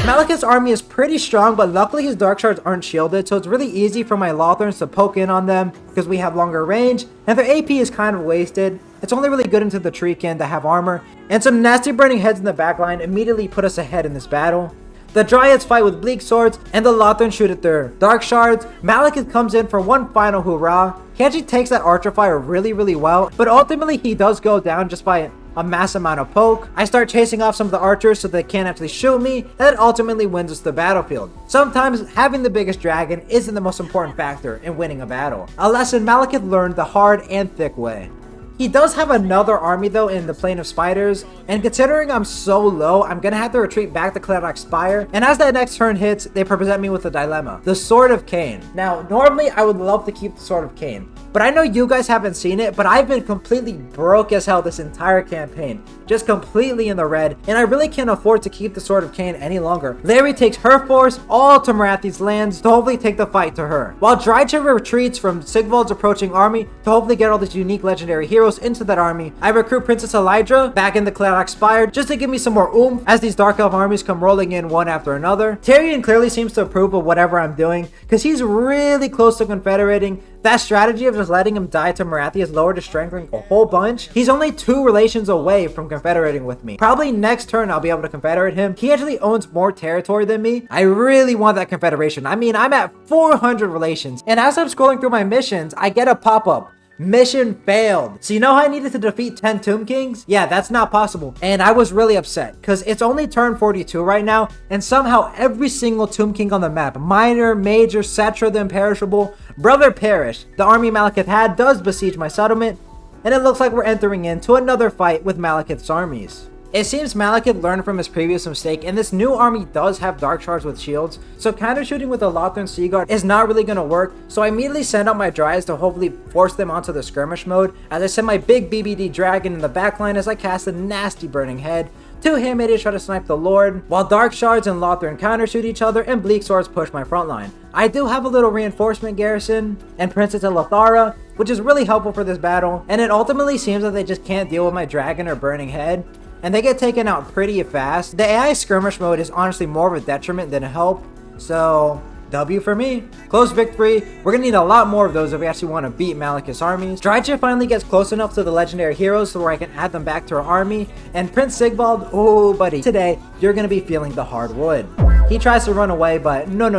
Speaker 1: Malekith's army is pretty strong, but luckily his dark shards aren't shielded, so it's really easy for my Lothrons to poke in on them because we have longer range, and their AP is kind of wasted. It's only really good into the Treekin to have armor, and some nasty burning heads in the backline immediately put us ahead in this battle. The Dryads fight with bleak swords, and the Lothrons shoot at their dark shards. Malekith comes in for one final hoorah. He actually takes that archer fire really well, but ultimately he does go down just by a mass amount of poke. I start chasing off some of the archers so they can't actually shoot me, and that ultimately wins us the battlefield. Sometimes having the biggest dragon isn't the most important factor in winning a battle, a lesson Malekith learned the hard and thick way. He does have another army though in the Plane of Spiders, and considering I'm so low, I'm gonna have to retreat back to Cleric Spire, and as that next turn hits, they present me with a dilemma. The Sword of Cain. Now, normally I would love to keep the Sword of Cain, but I know you guys haven't seen it, but I've been completely broke as hell this entire campaign. Just completely in the red, and I really can't afford to keep the Sword of Cain any longer. Larry takes her force all to Marathi's lands to hopefully take the fight to her, while Drycha retreats from Sigvald's approaching army to hopefully get all these unique legendary heroes into that army. I recruit Princess Elydra back in the Cleric Spire just to give me some more oomph as these Dark Elf armies come rolling in one after another. Tyrion clearly seems to approve of whatever I'm doing because he's really close to confederating. That strategy of just letting him die to Marathi has lowered his strength rank a whole bunch. He's only 2 relations away from confederating with me. Probably next turn I'll be able to confederate him. He actually owns more territory than me. I really want that confederation. I mean, I'm at 400 relations, and as I'm scrolling through my missions, I get a pop-up. Mission failed. So you know how I needed to defeat 10 Tomb Kings? Yeah, that's not possible. And I was really upset because it's only turn 42 right now, and somehow every single Tomb King on the map, minor, major, Cetra the Imperishable, Brother Perish, the army Malekith had, does besiege my settlement, and it looks like we're entering into another fight with Malekith's armies. It seems Malekith learned from his previous mistake, and this new army does have dark shards with shields, so counter shooting with a Lothran Sea Guard is not really going to work, so I immediately send out my Dryas to hopefully force them onto the skirmish mode, as I send my big BBD Dragon in the backline as I cast a nasty Burning Head. Two Hand-Maidens try to snipe the Lord, while Dark Shards and Lothran counter shoot each other, and Bleak Swords push my front line. I do have a little reinforcement garrison, and Princess Elithara, which is really helpful for this battle, and it ultimately seems that they just can't deal with my Dragon or Burning Head, and they get taken out pretty fast. The AI skirmish mode is honestly more of a detriment than a help, so W for me. Close victory. We're gonna need a lot more of those if we actually want to beat Malekith's armies. Drycha finally gets close enough to the legendary heroes so where I can add them back to our army, and Prince Sigvald, oh buddy, today you're gonna be feeling the hard wood. He tries to run away, but no.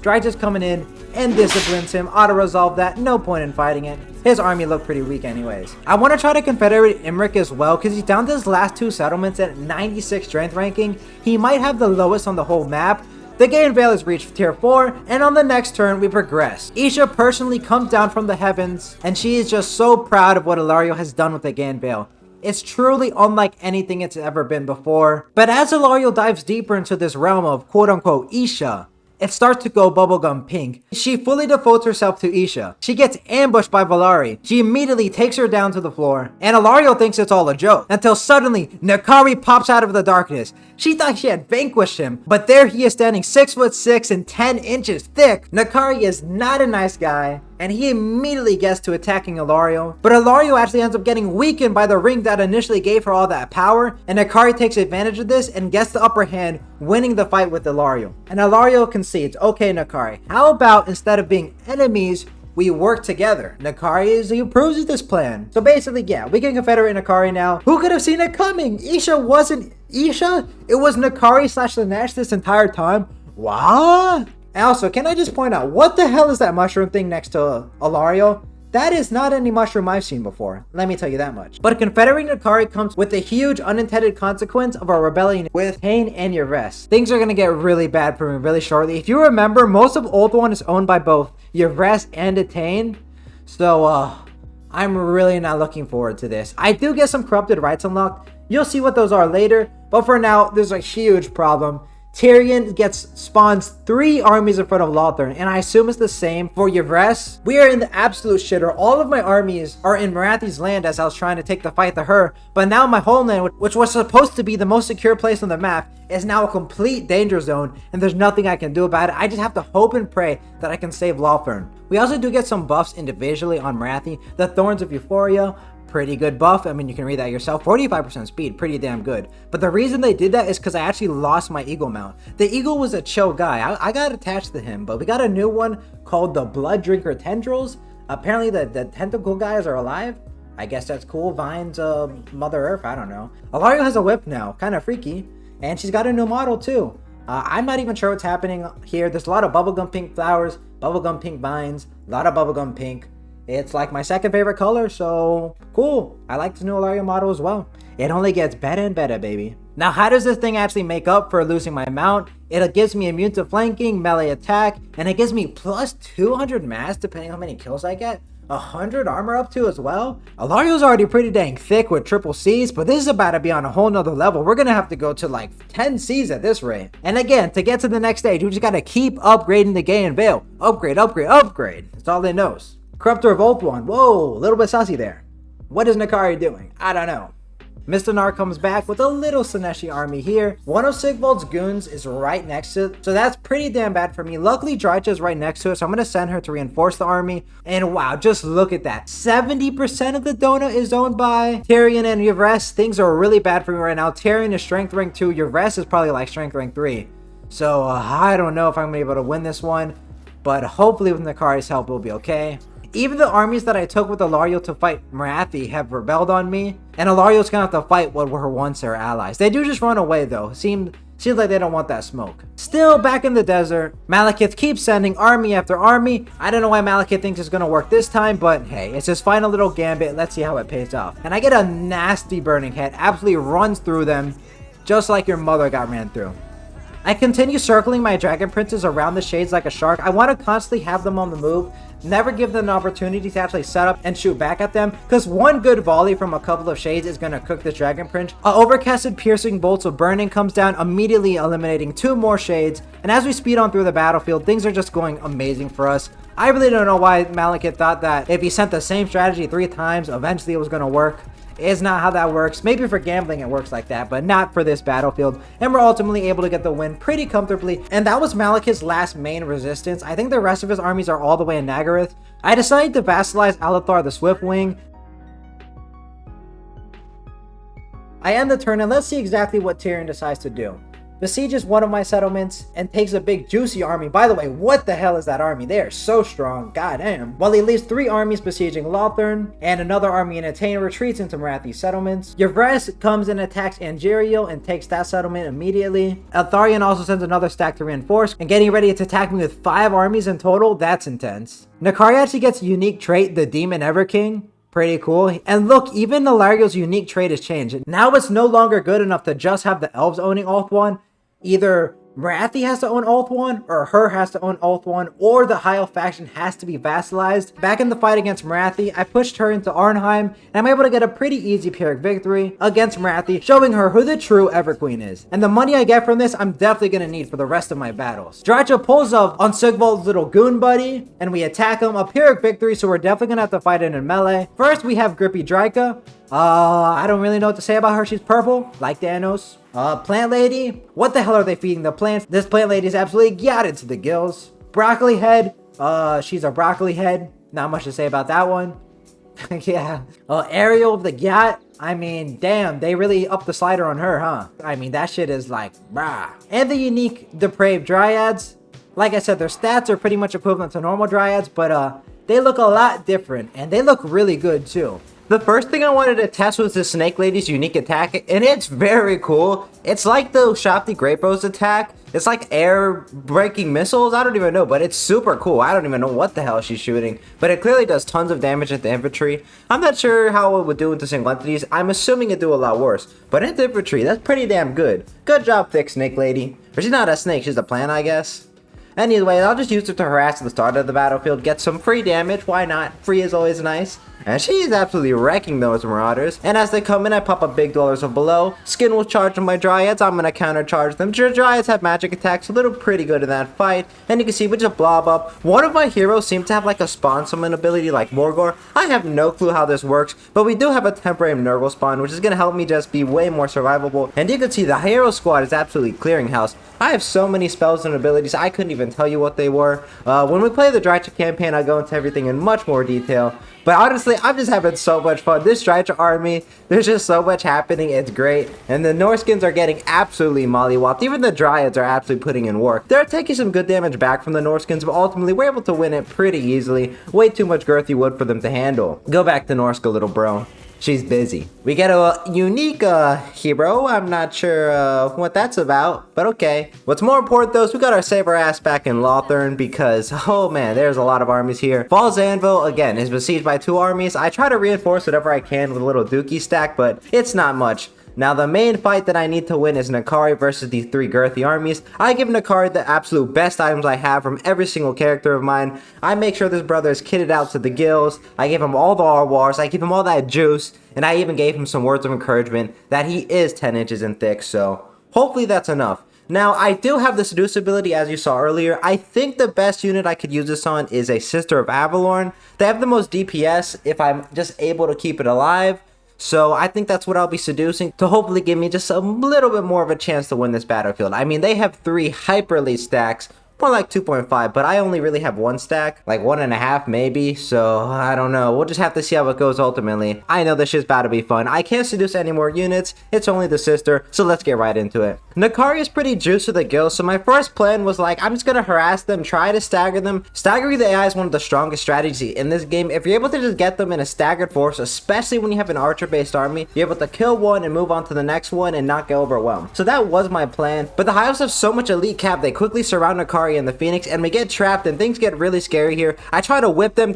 Speaker 1: Drycha's coming in and disciplines him, auto-resolve that, no point in fighting it. His army looked pretty weak anyways. I want to try to confederate Imrik as well because he's down to his last two settlements at 96 strength ranking. He might have the lowest on the whole map. The Gain Veil is reached tier 4, and on the next turn we progress. Isha personally comes down from the heavens, and she is just so proud of what Ilario has done with the Gain Veil. It's truly unlike anything it's ever been before. But as Ilario dives deeper into this realm of quote-unquote Isha, it starts to go bubblegum pink. She fully devotes herself to Isha. She gets ambushed by Valari. She immediately takes her down to the floor, and Ilario thinks it's all a joke, until suddenly Nakari pops out of the darkness. She thought she had vanquished him, but there he is standing 6'6" and 10 inches thick. Nakari is not a nice guy, and he immediately gets to attacking Ilario. But Ilario actually ends up getting weakened by the ring that initially gave her all that power, and Nakari takes advantage of this and gets the upper hand, winning the fight with Ilario. And Ilario concedes, okay Nakari, how about instead of being enemies, we work together? Nakari approves of this plan. So basically, yeah, we can confederate Nakari now. Who could have seen it coming? Isha wasn't Isha? It was Nakari / Lanesh this entire time? What? And also, can I just point out, what the hell is that mushroom thing next to Ilario? That is not any mushroom I've seen before. Let me tell you that much. But confederating Nakari comes with the huge unintended consequence of our rebellion with Pain and Yves. Things are going to get really bad for me really shortly. If you remember, most of Old One is owned by both Yves and Attain. So, I'm really not looking forward to this. I do get some corrupted rights unlocked. You'll see what those are later. But for now, there's a huge problem. Tyrion spawns 3 armies in front of Lothran, and I assume it's the same for Yves. We are in the absolute shitter. All of my armies are in Marathi's land as I was trying to take the fight to her, but now my homeland, which was supposed to be the most secure place on the map, is now a complete danger zone, and there's nothing I can do about it. I just have to hope and pray that I can save Lothran. We also do get some buffs individually on Marathi. The Thorns of Euphoria, pretty good buff. I mean, you can read that yourself. 45% speed, pretty damn good. But the reason they did that is because I actually lost my Eagle mount. The Eagle was a chill guy. I got attached to him, but we got a new one called the Blood Drinker Tendrils. Apparently the tentacle guys are alive. I guess that's cool. Vine's Mother Earth, I don't know. Ilario has a whip now, kind of freaky. And she's got a new model too. I'm not even sure what's happening here. There's a lot of bubblegum pink flowers, bubblegum pink vines, a lot of bubblegum pink. It's like my second favorite color, so cool. I like this new Ilario model as well. It only gets better and better, baby. Now, how does this thing actually make up for losing my mount? It gives me immune to flanking, melee attack, and it gives me plus 200 mass depending on how many kills I get. 100 armor up to as well. Ilario's already pretty dang thick with triple C's, but this is about to be on a whole nother level. We're gonna have to go to like 10 C's at this rate. And again, to get to the next stage, we just gotta keep upgrading the Gain Veil. Upgrade, upgrade, upgrade. That's all it knows. Corruptor of Old One. Whoa, a little bit saucy there. What is Nakari doing? I don't know. Mr. Nar comes back with a little Sineshi army here. One of Sigvald's goons is right next to it, so that's pretty damn bad for me. Luckily, Drycha is right next to it, so I'm going to send her to reinforce the army. And wow, just look at that. 70% of the donut is owned by Tyrion and Yves. Things are really bad for me right now. Tyrion is strength rank 2. Yves is probably like strength rank 3. So I don't know if I'm going to be able to win this one, but hopefully with Nakari's help, it'll be okay. Even the armies that I took with Ilario to fight Marathi have rebelled on me, and Ilario's gonna have to fight what were once their allies. They do just run away though. Seems like they don't want that smoke. Still back in the desert, Malekith keeps sending army after army. I don't know why Malekith thinks it's gonna work this time, but hey, it's his final little gambit. Let's see how it pays off. And I get a nasty burning head, absolutely runs through them, just like your mother got ran through. I continue circling my dragon princes around the shades like a shark. I want to constantly have them on the move, never give them an opportunity to actually set up and shoot back at them, because one good volley from a couple of shades is going to cook this dragon prince. Overcasted piercing bolts of burning comes down, immediately eliminating 2 more shades, and as we speed on through the battlefield, things are just going amazing for us. I really don't know why Malekith thought that if he sent the same strategy 3 times, eventually it was going to work. Is not how that works. Maybe for gambling it works like that, but not for this battlefield. And we're ultimately able to get the win pretty comfortably. And that was Malekith's last main resistance. I think the rest of his armies are all the way in Nagaroth. I decided to vassalize Alethar the Swiftwing. I end the turn and let's see exactly what Tyrion decides to do. Besieges one of my settlements and takes a big juicy army. By the way, what the hell is that army? They are so strong, goddamn. While he leaves 3 armies besieging Lothern and another army in Attain retreats into Marathi's settlements. Yvresse comes and attacks Angeriel and takes that settlement immediately. Eltharion also sends another stack to reinforce and getting ready to attack me with 5 armies in total. That's intense. Nakari actually gets a unique trait, the Demon Everking. Pretty cool. And look, even Nalariel's unique trait has changed. Now it's no longer good enough to just have the elves owning Ulthuan. Either Marathi has to own Ulthuan, or her has to own Ulthuan, or the High Elf faction has to be vassalized. Back in the fight against Marathi, I pushed her into Arnheim, and I'm able to get a pretty easy Pyrrhic victory against Marathi, showing her who the true Everqueen is. And the money I get from this, I'm definitely going to need for the rest of my battles. Dracha pulls up on Sigvald's little goon buddy, and we attack him. A Pyrrhic victory, so we're definitely going to have to fight it in melee. First, we have Grippy Draika. I don't really know what to say about her. She's purple, like Thanos. Plant Lady. What the hell are they feeding the plants? This Plant Lady is absolutely gutted to the gills. Broccoli Head. She's a broccoli head. Not much to say about that one. Yeah. Ariel of the Gat. I mean, damn, they really upped the slider on her, huh? I mean, that shit is like, brah. And the unique Depraved Dryads. Like I said, their stats are pretty much equivalent to normal Dryads, but they look a lot different, and they look really good too. The first thing I wanted to test was the Snake Lady's unique attack, and it's very cool. It's like the Shopti Great Bros attack. It's like air-breaking missiles. I don't even know, but it's super cool. I don't even know what the hell she's shooting, but it clearly does tons of damage into infantry. I'm not sure how it would do into single entities. I'm assuming it'd do a lot worse, but into infantry, that's pretty damn good. Good job, Thick Snake Lady. Or she's not a snake, she's a plant, I guess. Anyway, I'll just use it to harass at the start of the battlefield, get some free damage, why not? Free is always nice. And she's absolutely wrecking those marauders. And as they come in, I pop up big dollars of below. Skin will charge on my dryads, I'm gonna countercharge them. Dryads have magic attacks, a little pretty good in that fight. And you can see we just blob up. One of my heroes seems to have like a spawn summon ability like Morgor. I have no clue how this works, but we do have a temporary Nurgle spawn, which is gonna help me just be way more survivable. And you can see the hero squad is absolutely clearing house. I have so many spells and abilities, I couldn't even tell you what they were. When we play the Drycha campaign, I go into everything in much more detail. But honestly, I'm just having so much fun. This Drycha army, there's just so much happening. It's great. And the Norskins are getting absolutely mollywopped. Even the Dryads are absolutely putting in work. They're taking some good damage back from the Norskins, but ultimately we're able to win it pretty easily. Way too much girthy wood for them to handle. Go back to Norska, little bro. She's busy. We get a unique hero. I'm not sure what that's about, but okay. What's more important though is we got our saber ass back in Lothern because, oh man, there's a lot of armies here. Falls Anvil, again, is besieged by 2 armies. I try to reinforce whatever I can with a little dookie stack, but it's not much. Now the main fight that I need to win is Nakari versus these 3 girthy armies. I give Nakari the absolute best items I have from every single character of mine. I make sure this brother is kitted out to the gills. I give him all the R-Wars. I give him all that juice. And I even gave him some words of encouragement that he is 10 inches in thick. So hopefully that's enough. Now, I do have the Seduce ability, as you saw earlier. I think the best unit I could use this on is a Sister of Avalorn. They have the most DPS if I'm just able to keep it alive. So I think that's what I'll be seducing to hopefully give me just a little bit more of a chance to win this battlefield. I mean, they have 3 hyper elite stacks, more like 2.5, but I only really have 1 stack, like 1.5 maybe, so I don't know. We'll just have to see how it goes ultimately. I know this shit's about to be fun. I can't seduce any more units, it's only the sister, so let's get right into it. Nakari is pretty juiced with the guild, so my first plan was like, I'm just gonna harass them, try to stagger them. Staggering the AI is one of the strongest strategies in this game. If you're able to just get them in a staggered force, especially when you have an archer-based army, you're able to kill one and move on to the next one and not get overwhelmed. So that was my plan, but the High Elves have so much elite cap, they quickly surround Nakari Nakari and the Phoenix, and we get trapped and things get really scary here. I try to whip them,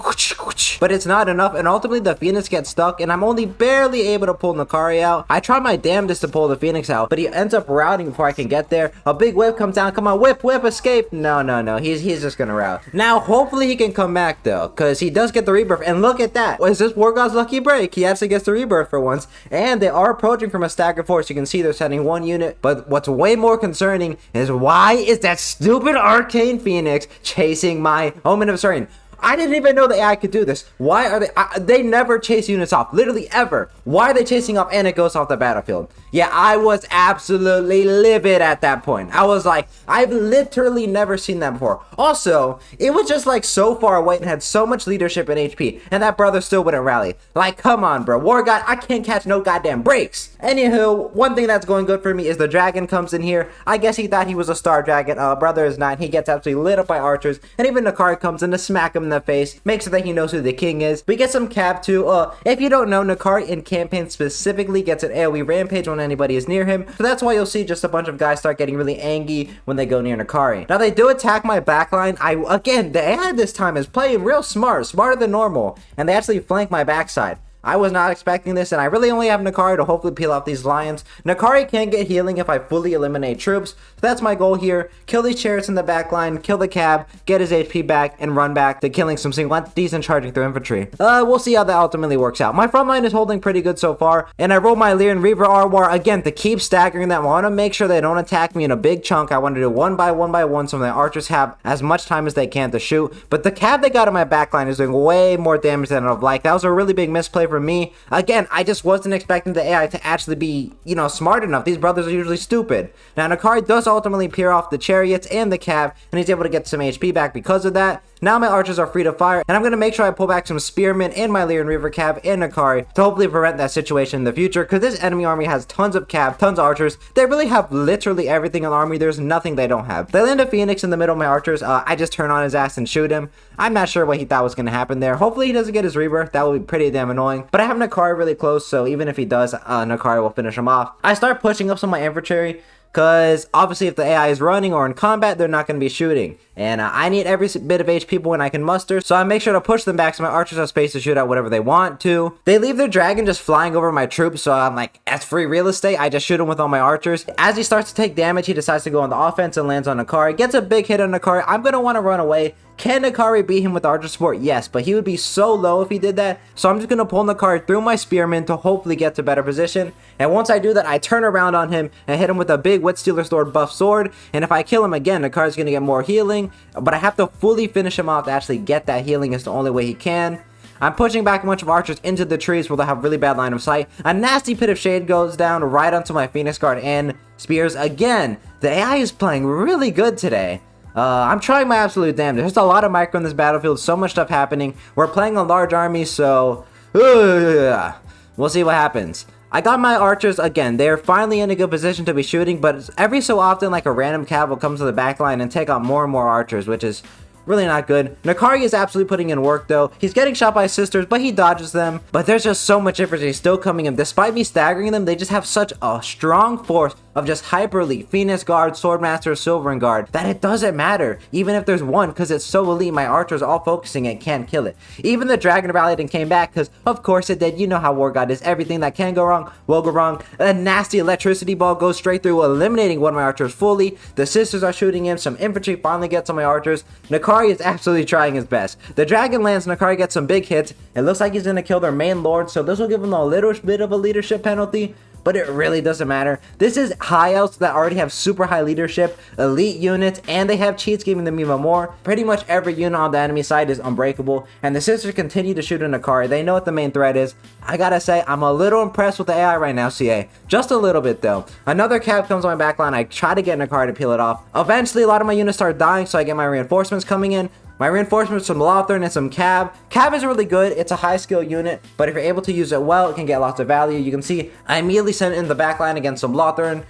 Speaker 1: but it's not enough, and ultimately the Phoenix gets stuck, and I'm only barely able to pull Nakari out. I try my damnedest to pull the Phoenix out, but he ends up routing before I can get there. A big whip comes down. Come on, whip, escape. No. He's just gonna route. Now, hopefully he can come back though, because he does get the rebirth, and look at that. Is this War God's lucky break? He actually gets the rebirth for once, and they are approaching from a staggered force. You can see they're sending one unit, but what's way more concerning is why is that stupid Arcane Phoenix chasing my Omen of Sarin? I didn't even know the AI could do this. Why are they never chase units off, literally ever. Why are they chasing off and it goes off the battlefield? Yeah, I was absolutely livid at that point. I was like, I've literally never seen that before. Also, it was just like so far away and had so much leadership and HP, and that brother still wouldn't rally. Like, come on, bro. War God, I can't catch no goddamn breaks. Anywho, one thing that's going good for me is the dragon comes in here. I guess he thought he was a star dragon. Brother is not. He gets absolutely lit up by archers, and even Nakari comes in to smack him in the face, makes sure that he knows who the king is. We get some cap too. If you don't know, Nakari in campaign specifically gets an AoE rampage when anybody is near him, so that's why you'll see just a bunch of guys start getting really angry when they go near Nakari. Now they do attack my backline. Again, the AI this time is playing real smart, smarter than normal, and they actually flank my backside. I was not expecting this, and I really only have Nakari to hopefully peel off these lions. Nakari can get healing if I fully eliminate troops, so that's my goal here. Kill these chariots in the back line, kill the cab, get his HP back, and run back to killing some single entities and charging through infantry. We'll see how that ultimately works out. My front line is holding pretty good so far, and I roll my Lyran Reaver Arwar again to keep staggering them. I want to make sure they don't attack me in a big chunk. I want to do one by one so my archers have as much time as they can to shoot, but the cab they got in my back line is doing way more damage than I'd have liked. That was a really big misplay for me. Again, I just wasn't expecting the AI to actually be, smart enough. These brothers are usually stupid. Now, Nakari does ultimately peer off the chariots and the cab, and he's able to get some HP back because of that. Now my archers are free to fire, and I'm going to make sure I pull back some spearmen and my Lyran Reaver cab and Nakari to hopefully prevent that situation in the future, because this enemy army has tons of cab, tons of archers. They really have literally everything in the army. There's nothing they don't have. They land a Phoenix in the middle of my archers. I just turn on his ass and shoot him. I'm not sure what he thought was going to happen there. Hopefully he doesn't get his rebirth. That would be pretty damn annoying. But I have Nakari really close, so even if he does, Nakari will finish him off. I start pushing up some of my infantry, because obviously if the AI is running or in combat, they're not going to be shooting. And I need every bit of HP when I can muster, so I make sure to push them back so my archers have space to shoot out whatever they want to. They leave their dragon just flying over my troops, so I'm like, that's free real estate. I just shoot him with all my archers. As he starts to take damage, he decides to go on the offense and lands on Nakari. Gets a big hit on Nakari. I'm going to want to run away. Can Nakari beat him with archer support? Yes, but he would be so low if he did that. So I'm just going to pull Nakari through my spearmen to hopefully get to better position. And once I do that, I turn around on him and hit him with a big Wit Stealer Sword buff sword. And if I kill him again, Nakari's going to get more healing. But I have to fully finish him off to actually get that healing. It's the only way he can. I'm pushing back a bunch of archers into the trees where they have really bad line of sight. A nasty Pit of Shade goes down right onto my Phoenix Guard and spears again. The AI is playing really good today. I'm trying my absolute damnedest. There's a lot of micro in this battlefield, so much stuff happening. We're playing a large army, so we'll see what happens. I got my archers again. They're finally in a good position to be shooting, but every so often, like a random cav will come to the back line and take out more and more archers, which is really not good. Nakari is absolutely putting in work though. He's getting shot by sisters, but he dodges them. But there's just so much infantry still coming in. Despite me staggering them, they just have such a strong force of just hyper elite Phoenix Guard, Swordmaster, Silverin Guard that it doesn't matter even if there's one, because it's so elite. My archers are all focusing and can't kill it. Even the dragon rallied and came back, because of course it did. You know how War God is. Everything that can go wrong will go wrong. A nasty electricity ball goes straight through, eliminating one of my archers fully. The sisters are shooting him. Some infantry finally gets on my archers. Nakari is absolutely trying his best. The dragon lands. Nakari gets some big hits. It looks like he's going to kill their main lord, so this will give him a little bit of a leadership penalty, but it really doesn't matter. This is high elves that already have super high leadership, elite units, and they have cheats giving them even more. Pretty much every unit on the enemy side is unbreakable, and the sisters continue to shoot in Nakari. They know what the main threat is. I gotta say, I'm a little impressed with the AI right now, CA. Just a little bit though. Another cab comes on my backline. I try to get Nakari to peel it off. Eventually, a lot of my units start dying, so I get my reinforcements coming in. My reinforcements, some Lothern and some Cab. Cab is really good. It's a high skill unit, but if you're able to use it well, it can get lots of value. You can see I immediately sent in the backline against some Lothern,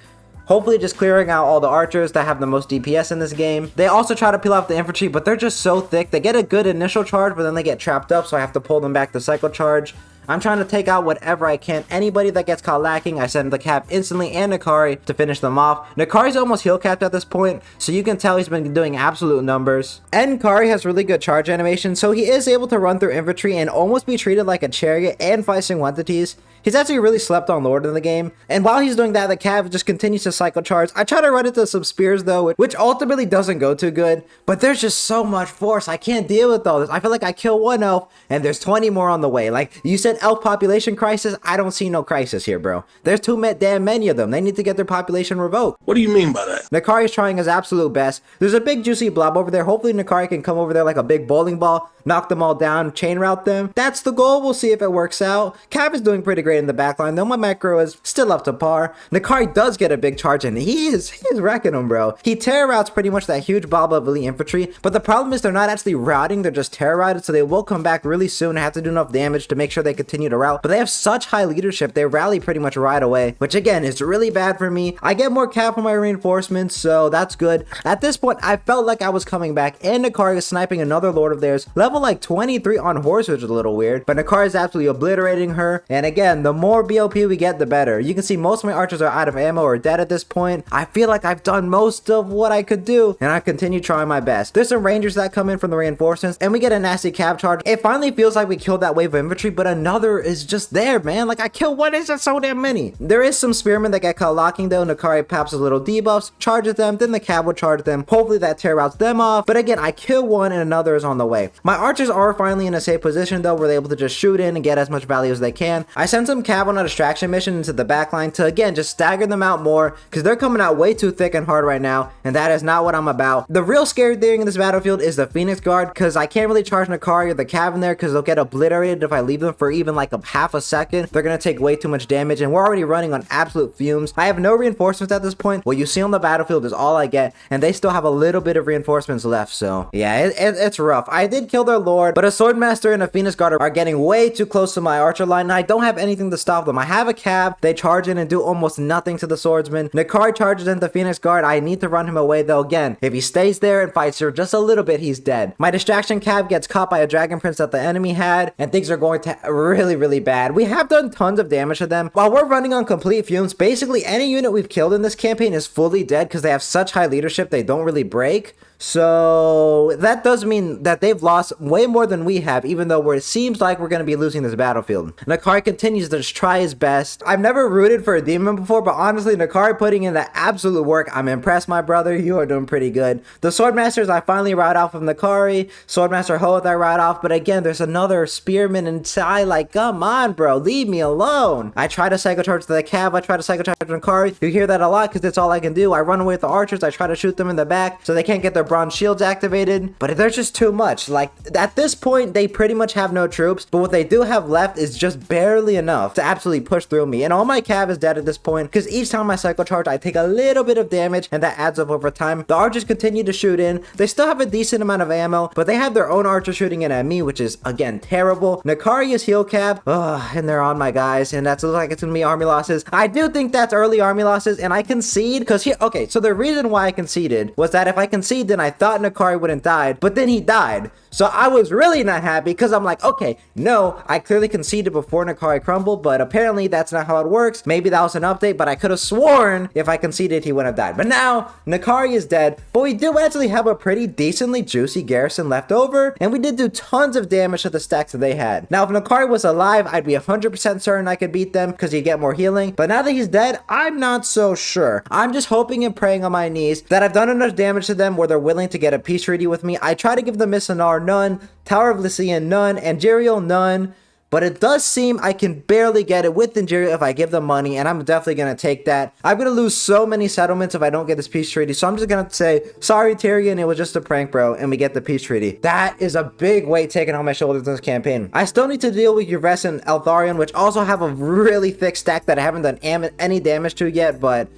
Speaker 1: hopefully just clearing out all the archers that have the most DPS in this game. They also try to peel off the infantry, but they're just so thick. They get a good initial charge, but then they get trapped up, so I have to pull them back to cycle charge. I'm trying to take out whatever I can. Anybody that gets caught lacking, I send the Cav instantly and Nakari to finish them off. Nakari's almost heal capped at this point, so you can tell he's been doing absolute numbers. And Kari has really good charge animation, so he is able to run through infantry and almost be treated like a chariot and fight single entities. He's actually really slept on Lord in the game, and while he's doing that, the Cav just continues to cycle charge. I try to run into some spears though, which ultimately doesn't go too good, but there's just so much force. I can't deal with all this. I feel like I kill one elf, and there's 20 more on the way. Like, you said elf population crisis? I don't see no crisis here, bro. There's too damn many of them. They need to get their population revoked.
Speaker 5: What do you mean by that?
Speaker 1: Nakari is trying his absolute best. There's a big juicy blob over there. Hopefully Nakari can come over there like a big bowling ball, knock them all down, chain route them. That's the goal. We'll see if it works out. Cav is doing pretty great in the backline, though my macro is still up to par. Nakari does get a big charge, and he is wrecking them, bro. He terror routes pretty much that huge blob of elite infantry, but the problem is they're not actually routing, they're just terror routed, so they will come back really soon and have to do enough damage to make sure they continue to route. But they have such high leadership, they rally pretty much right away, which again is really bad for me. I get more Cav for my reinforcements, so that's good. At this point, I felt like I was coming back, and Nakari is sniping another Lord of theirs, level like 23 on horse, which is a little weird, but Nakari is absolutely obliterating her. And again, the more BOP we get, the better. You can see most of my archers are out of ammo or dead at this point. I feel like I've done most of what I could do, and I continue trying my best. There's some rangers that come in from the reinforcements, and we get a nasty Cav charge. It finally feels like we killed that wave of infantry, but another is just there, man. Like, I killed one, it's just so damn many. There is some spearmen that get caught locking though. Nakari pops his little debuffs, charges them, then the Cav will charge them. Hopefully that tear routes them off, but again, I kill one and another is on the way. My archers are finally in a safe position though, where they're able to just shoot in and get as much value as they can. I send some Cav on a distraction mission into the backline to again just stagger them out more, because they're coming out way too thick and hard right now, and that is not what I'm about. The real scary thing in this battlefield is the Phoenix Guard, because I can't really charge Nakari or the Cav in there, because they'll get obliterated if I leave them for even like a half a second. They're gonna take way too much damage, and we're already running on absolute fumes. I have no reinforcements at this point. What you see on the battlefield is all I get, and they still have a little bit of reinforcements left, so yeah, it's rough. I did kill their Lord, but a Swordmaster and a Phoenix Guard are getting way too close to my archer line, and I don't have anything to stop them. I have a Cav, they charge in and do almost nothing to the swordsman. Nakari charges into the Phoenix Guard. I need to run him away though. Again, if he stays there and fights her just a little bit, he's dead. My distraction Cav gets caught by a Dragon Prince that the enemy had, and things are going to really bad. We have done tons of damage to them. While we're running on complete fumes, basically any unit we've killed in this campaign is fully dead because they have such high leadership they don't really break. So that does mean that they've lost way more than we have, even though it seems like we're going to be losing this battlefield. Nakari continues to just try his best. I've never rooted for a demon before, but honestly, Nakari putting in the absolute work. I'm impressed, my brother. You are doing pretty good. The Swordmasters I finally route off of Nakari. Swordmaster Hoth I route off, but again, there's another Spearman inside. Like, come on, bro. Leave me alone. I try to cycle charge to the Cav. I try to cycle charge to Nakari. You hear that a lot because that's all I can do. I run away with the archers. I try to shoot them in the back so they can't get their bronze shields activated, but there's just too much. Like, at this point they pretty much have no troops, but what they do have left is just barely enough to absolutely push through me, and all my Cav is dead at this point because each time I cycle charge I take a little bit of damage, and that adds up over time. The archers continue to shoot in. They still have a decent amount of ammo, but they have their own archer shooting in at me, which is again terrible. Nakari is heal cap, and they're on my guys, and that's looks like it's gonna be army losses. I do think that's early army losses, and I concede because here, okay, so the reason why I conceded was that if I concede, then I thought Nakari wouldn't die, but then he died. So I was really not happy because I'm like, okay, no, I clearly conceded before Nakari crumbled, but apparently that's not how it works. Maybe that was an update, but I could have sworn if I conceded he wouldn't have died. But now Nakari is dead, but we do actually have a pretty decently juicy garrison left over, and we did do tons of damage to the stacks that they had. Now if Nakari was alive, I'd be 100% certain I could beat them because he'd get more healing, but now that he's dead, I'm not so sure. I'm just hoping and praying on my knees that I've done enough damage to them where they're willing to get a peace treaty with me. I try to give them Missandar none, Tower of Lycian none, and Jeriel none, but it does seem I can barely get it with Jeriel if I give them money, and I'm definitely going to take that. I'm going to lose so many settlements if I don't get this peace treaty, so I'm just going to say, sorry Tyrion, it was just a prank, bro, and we get the peace treaty. That is a big weight taken on my shoulders in this campaign. I still need to deal with Yves and Eltharion, which also have a really thick stack that I haven't done any damage to yet, but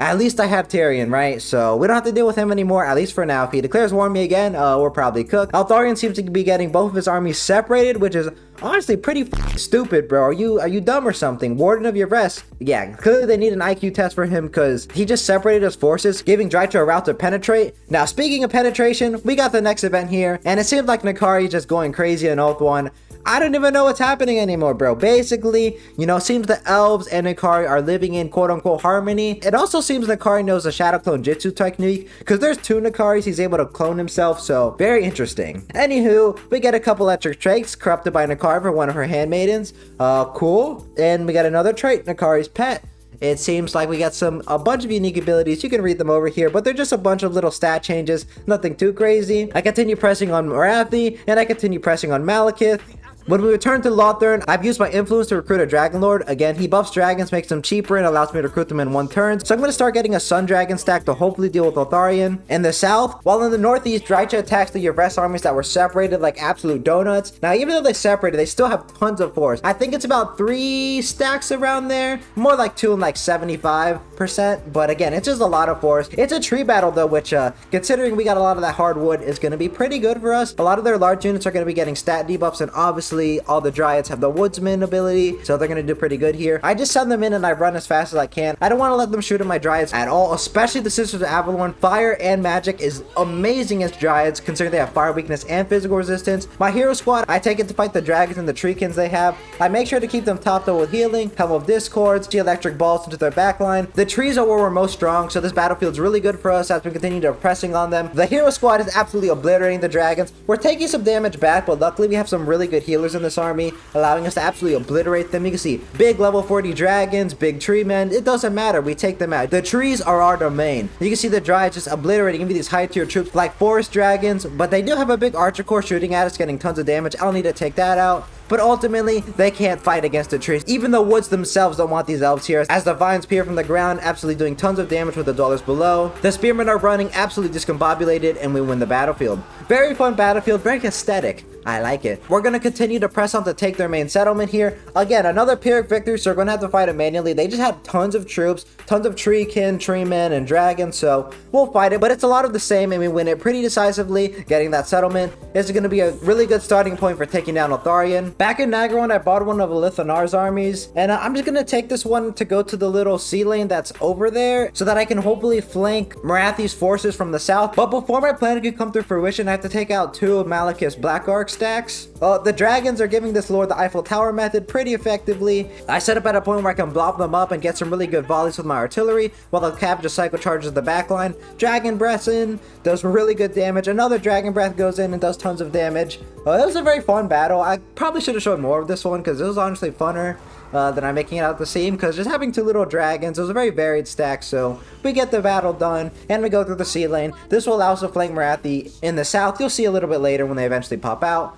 Speaker 1: at least I have Tyrion, right? So we don't have to deal with him anymore, at least for now. If he declares war on me again, we're probably cooked. Eltharion seems to be getting both of his armies separated, which is honestly pretty stupid, bro. Are you dumb or something? Warden of Yves. Yeah, clearly they need an IQ test for him because he just separated his forces, giving Drycha a route to penetrate. Now, speaking of penetration, we got the next event here, and it seems like Nakari is just going crazy in Oath 1. I don't even know what's happening anymore, bro. Basically, you know, seems the elves and Ikari are living in quote-unquote harmony. It also seems Ikari knows the shadow clone jutsu technique, because there's 2 Ikaris he's able to clone himself, so very interesting. Anywho, we get a couple electric traits corrupted by Ikari for one of her handmaidens. Cool. And we got another trait, Ikari's pet. It seems like we got a bunch of unique abilities. You can read them over here, but they're just a bunch of little stat changes, nothing too crazy. I continue pressing on Marathi, and I continue pressing on Malekith. When we return to Lothern, I've used my influence to recruit a Dragon Lord. Again, he buffs dragons, makes them cheaper, and allows me to recruit them in 1 turn. So I'm going to start getting a Sun Dragon stack to hopefully deal with Lotharion. In the south, while in the northeast, Drycha attacks the Yves armies that were separated like absolute donuts. Now, even though they separated, they still have tons of force. I think it's about 3 stacks around there. More like 2 and like 75%. But again, it's just a lot of force. It's a tree battle though, which considering we got a lot of that hardwood, is going to be pretty good for us. A lot of their large units are going to be getting stat debuffs, and obviously all the dryads have the woodsman ability, so they're gonna do pretty good here. I just send them in and I run as fast as I can. I don't want to let them shoot at my dryads at all, especially the Sisters of Avalorn. Fire and magic is amazing as dryads, considering they have fire weakness and physical resistance. My hero squad, I take it to fight the dragons and the treekins they have. I make sure to keep them topped up with healing, helm of discords, the electric balls into their backline. The trees are where we're most strong, so this battlefield's really good for us as we continue to pressing on them. The hero squad is absolutely obliterating the dragons. We're taking some damage back, but luckily we have some really good healers in this army, allowing us to absolutely obliterate them. You can see big level 40 dragons, big tree men. It doesn't matter. We take them out. The trees are our domain. You can see the dryads just obliterating even these high tier troops like forest dragons, but they do have a big archer corps shooting at us, getting tons of damage. I'll need to take that out. But ultimately, they can't fight against the trees. Even the woods themselves don't want these elves here, as the vines peer from the ground, absolutely doing tons of damage with the dwellers below. The spearmen are running absolutely discombobulated, and we win the battlefield. Very fun battlefield, very aesthetic. I like it. We're going to continue to press on to take their main settlement here. Again, another Pyrrhic victory, so we're going to have to fight it manually. They just have tons of troops, tons of treekin, treemen, and dragons, so we'll fight it. But it's a lot of the same, and we win it pretty decisively. Getting that settlement is going to be a really good starting point for taking down Lotharion. Back in Nagaron, I bought one of Elithanar's armies, and I'm just going to take this one to go to the little sea lane that's over there, so that I can hopefully flank Marathi's forces from the south. But before my plan can come to fruition, I have to take out 2 of Malekith's Black Arc stacks. The dragons are giving this lord the Eiffel Tower method pretty effectively. I set up at a point where I can block them up and get some really good volleys with my artillery, while the cav just cycle charges the backline. Dragon breaths in, does really good damage. Another dragon breath goes in and does tons of damage. It was a very fun battle. I probably should have shown more of this one, because it was honestly funner than I'm making it out the seam, because just having 2 little dragons, it was a very varied stack. So we get the battle done, and we go through the sea lane. This will allow us to flank Marathi in the south. You'll see a little bit later when they eventually pop out.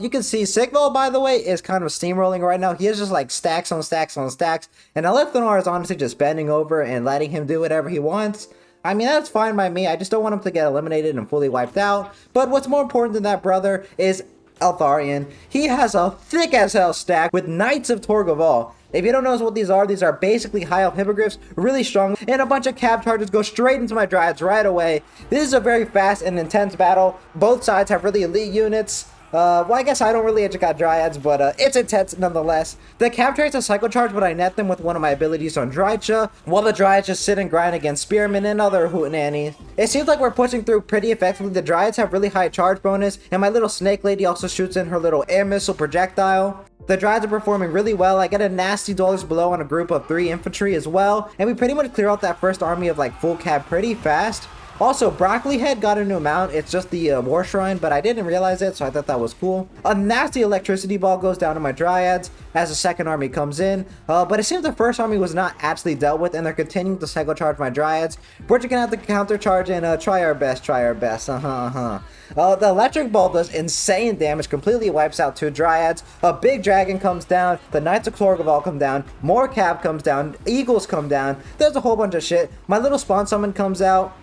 Speaker 1: You can see Sigval, by the way, is kind of steamrolling right now. He is just like stacks on stacks on stacks, and Elithanar is honestly just bending over and letting him do whatever he wants. I mean, that's fine by me. I just don't want him to get eliminated and fully wiped out. But what's more important than that, brother, is Eltharion. He has a thick as hell stack with Knights of Torgaval. If you don't know what these are basically high elf hippogriffs, really strong, and a bunch of cab charges go straight into my dryads right away. This is a very fast and intense battle. Both sides have really elite units. Well, I guess I don't really got dryads, but it's intense nonetheless. The cab traits a cycle charge, but I net them with one of my abilities on Drycha, while the dryads just sit and grind against spearmen and other hootenannies. It seems like we're pushing through pretty effectively. The dryads have really high charge bonus, and my little snake lady also shoots in her little air missile projectile. The dryads are performing really well. I get a nasty dollars below on a group of 3 infantry as well, and we pretty much clear out that first army of like full cab pretty fast. Also, Broccoli Head got a new mount. It's just the War Shrine, but I didn't realize it, so I thought that was cool. A nasty electricity ball goes down to my dryads as the second army comes in, but it seems the first army was not actually dealt with, and they're continuing to cycle charge my dryads. We're just gonna have to counter charge and try our best. The electric ball does insane damage, completely wipes out 2 dryads. A big dragon comes down, the Knights of Clorgaval come down, more cab comes down, eagles come down. There's a whole bunch of shit. My little spawn summon comes out.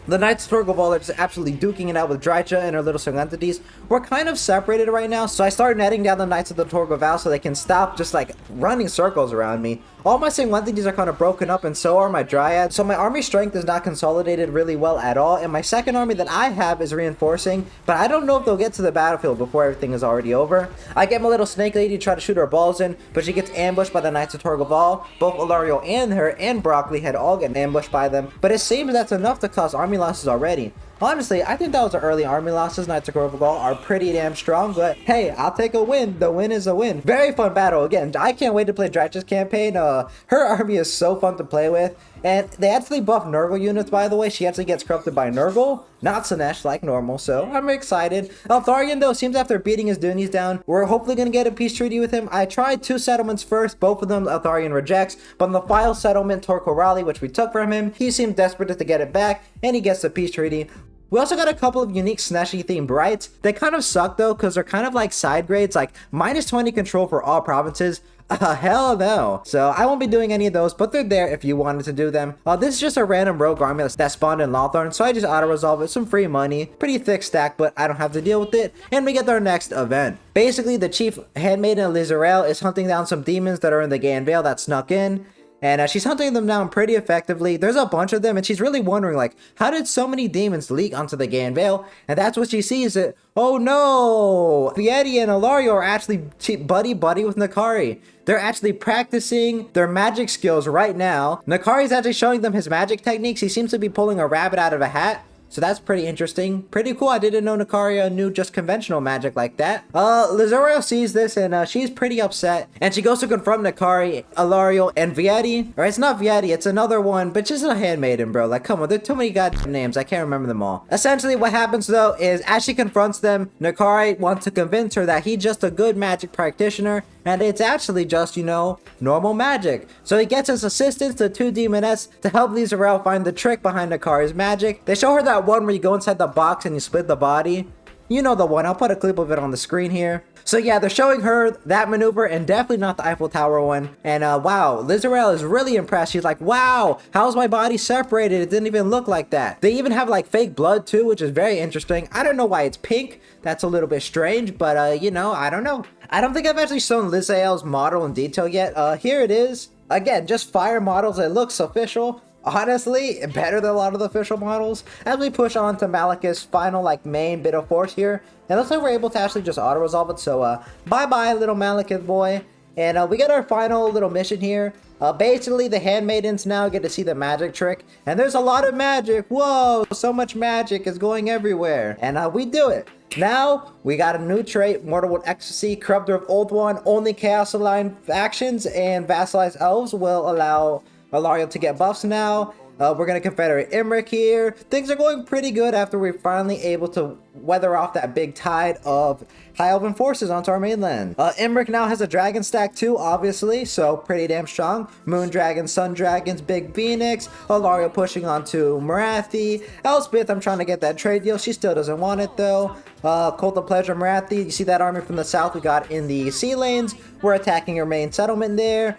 Speaker 1: The Knights of Torgaval are just absolutely duking it out with Drycha and her little swing entities. We're kind of separated right now, so I started netting down the Knights of the Torgaval so they can stop just like running circles around me. All my swing entities are kind of broken up, and so are my dryads, so my army strength is not consolidated really well at all, and my second army that I have is reinforcing, but I don't know if they'll get to the battlefield before everything is already over. I get my little snake lady to try to shoot her balls in, but she gets ambushed by the Knights of Torgaval. Both Ilario and her and Broccoli had all gotten ambushed by them, but it seems that's enough to cause army losses already. Honestly, I think that was an early army losses. Knights of Corvogal are pretty damn strong, but hey, I'll take a win. The win is a win. Very fun battle. Again, I can't wait to play Dratch's campaign. Her army is so fun to play with. And they actually buff Nurgle units, by the way. She actually gets corrupted by Nurgle, not Sinesh like normal, so I'm excited. Eltharion, though, seems after beating his Doonies down, we're hopefully going to get a peace treaty with him. I tried 2 settlements first, both of them Eltharion rejects, but on the final settlement, Torquil Raleigh, which we took from him, he seemed desperate to get it back, and he gets the peace treaty. We also got a couple of unique Sineshi themed rights. They kind of suck though, because they're kind of like side grades, like -20 control for all provinces. Hell no. So I won't be doing any of those, but they're there if you wanted to do them. This is just a random rogue army that spawned in Lothorn, so I just auto-resolve it, some free money. Pretty thick stack, but I don't have to deal with it. And we get our next event. Basically, the chief handmaiden Lizarel is hunting down some demons that are in the Gaean Vale that snuck in. And she's hunting them down pretty effectively. There's a bunch of them, and she's really wondering, like, how did so many demons leak onto the Gaean Vale? And that's what she sees. That, oh no! Vieti and Ilario are actually buddy-buddy with Nakari. They're actually practicing their magic skills right now. Nakari's actually showing them his magic techniques. He seems to be pulling a rabbit out of a hat. So that's pretty interesting. Pretty cool. I didn't know Nakaria knew just conventional magic like that. Lizarel sees this and she's pretty upset. And she goes to confront Nakari, Ilario, and Vieti. Or it's not Vieti, it's another one, but just a handmaiden, bro. Like, come on, there are too many goddamn names. I can't remember them all. Essentially, what happens though is as she confronts them, Nakari wants to convince her that he's just a good magic practitioner. And it's actually just, you know, normal magic. So he gets his assistants, the 2 demonettes, to help Lizarel find the trick behind Nakari's magic. They show her that one where you go inside the box and you split the body. You know the one. I'll put a clip of it on the screen here. So yeah, they're showing her that maneuver and definitely not the Eiffel Tower one. And wow, Lizarel is really impressed. She's like, wow, how's my body separated? It didn't even look like that. They even have like fake blood too, which is very interesting. I don't know why it's pink. That's a little bit strange, but you know, I don't know. I don't think I've actually shown Lizarel's model in detail yet. Here it is. Again, just fire models. It looks official. Honestly, better than a lot of the official models. As we push on to Malekith's final, like, main bit of force here. And it looks like we're able to actually just auto-resolve it. So, bye-bye, little Malekith boy. And we get our final little mission here. Basically, the handmaidens now get to see the magic trick. And there's a lot of magic. Whoa, so much magic is going everywhere. And we do it. Now, we got a new trait, Mortal with Ecstasy, Corruptor of Old One, only Chaos Aligned actions, and Vassalized Elves will allow Ilario to get buffs now. We're going to Confederate Imric here. Things are going pretty good after we're finally able to weather off that big tide of High Elven forces onto our mainland. Imric now has a dragon stack too, obviously, so pretty damn strong. Moon Dragons, Sun Dragons, Big Phoenix, Ilario pushing onto Marathi. Elspeth, I'm trying to get that trade deal. She still doesn't want it though. Cult of Pleasure Marathi, you see that army from the south we got in the sea lanes. We're attacking your main settlement there.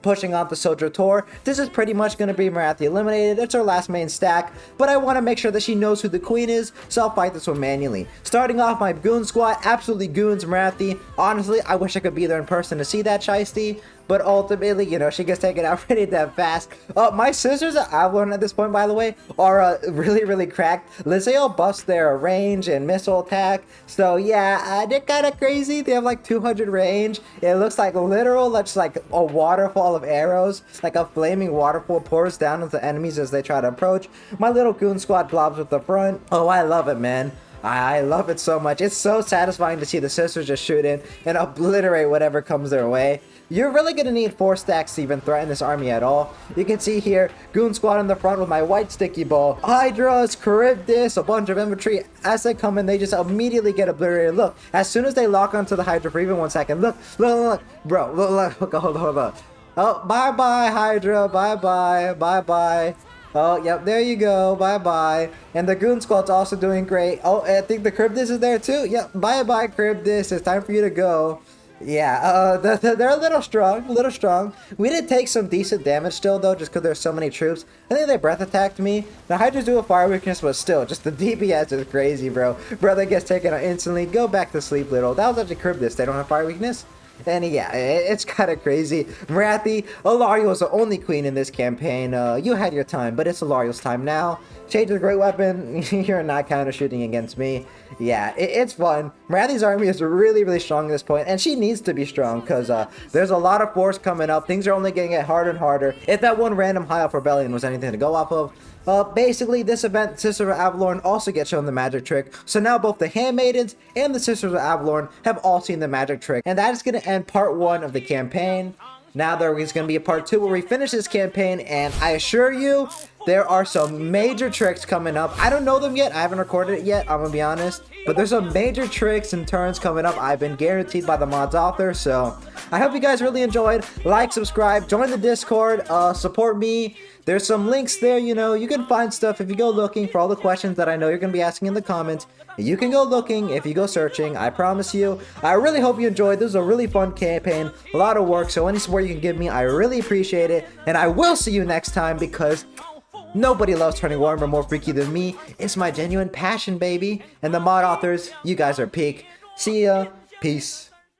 Speaker 1: Pushing on the Soldier Tor. This is pretty much going to be Marathi eliminated. It's our last main stack, but I want to make sure that she knows who the queen is, so I'll fight this one manually. Starting off my goon squad, absolutely goons Marathi. Honestly, I wish I could be there in person to see that Shiesty, but ultimately, you know, she gets taken out pretty damn fast. My scissors that I've learned at this point, by the way, are really, really cracked. Lizeo buffs their range and missile attack, so yeah, they're kind of crazy. They have like 200 range. It looks like literal, just like a waterfall of arrows, like a flaming waterfall pours down into enemies as they try to approach. My little goon squad blobs with the front. Oh, I love it, man. I love it so much. It's so satisfying to see the sisters just shoot in and obliterate whatever comes their way. You're really going to need 4 stacks to even threaten this army at all. You can see here, Goon Squad in the front with my white sticky ball. Hydras, Charybdis, a bunch of infantry. As they come in, they just immediately get obliterated. Look, as soon as they lock onto the Hydra for even 1 second, look. Bro, look, hold up. Oh, bye-bye, Hydra, bye-bye. Oh, yep, there you go, bye-bye. And the Goon Squad's also doing great. Oh, I think the Charybdis is there too. Yep, bye-bye, Charybdis, it's time for you to go. Yeah, they're a little strong. We did take some decent damage still, though, just because there's so many troops. I think they breath attacked me. The Hydras do a fire weakness, but still, just the DPS is crazy, bro. Brother gets taken out instantly. Go back to sleep, little. That was actually Charybdis. They don't have fire weakness. And yeah, it's kind of crazy. Marathi, Ilario is the only queen in this campaign. You had your time, but it's Ilario's time now. Change the great weapon. You're not counter shooting against me. Yeah, it's fun. Marathi's army is really, really strong at this point, and she needs to be strong because there's a lot of force coming up. Things are only getting harder and harder. If that one random high elf rebellion was anything to go off of, Basically, this event, Sisters of Avalorn, also gets shown the magic trick. So now both the Handmaidens and the Sisters of Avalorn have all seen the magic trick. And that is going to end part 1 of the campaign. Now there is going to be a part 2 where we finish this campaign, and I assure you, there are some major tricks coming up. I don't know them yet. I haven't recorded it yet, I'm going to be honest. But there's some major tricks and turns coming up. I've been guaranteed by the mod's author. So I hope you guys really enjoyed. Like, subscribe, join the Discord, support me. There's some links there, you know. You can find stuff if you go looking for all the questions that I know you're going to be asking in the comments. You can go looking if you go searching, I promise you. I really hope you enjoyed. This was a really fun campaign, a lot of work, so any support you can give me, I really appreciate it. And I will see you next time, because nobody loves turning Warhammer more freaky than me. It's my genuine passion, baby. And the mod authors, you guys are peak. See ya. Peace.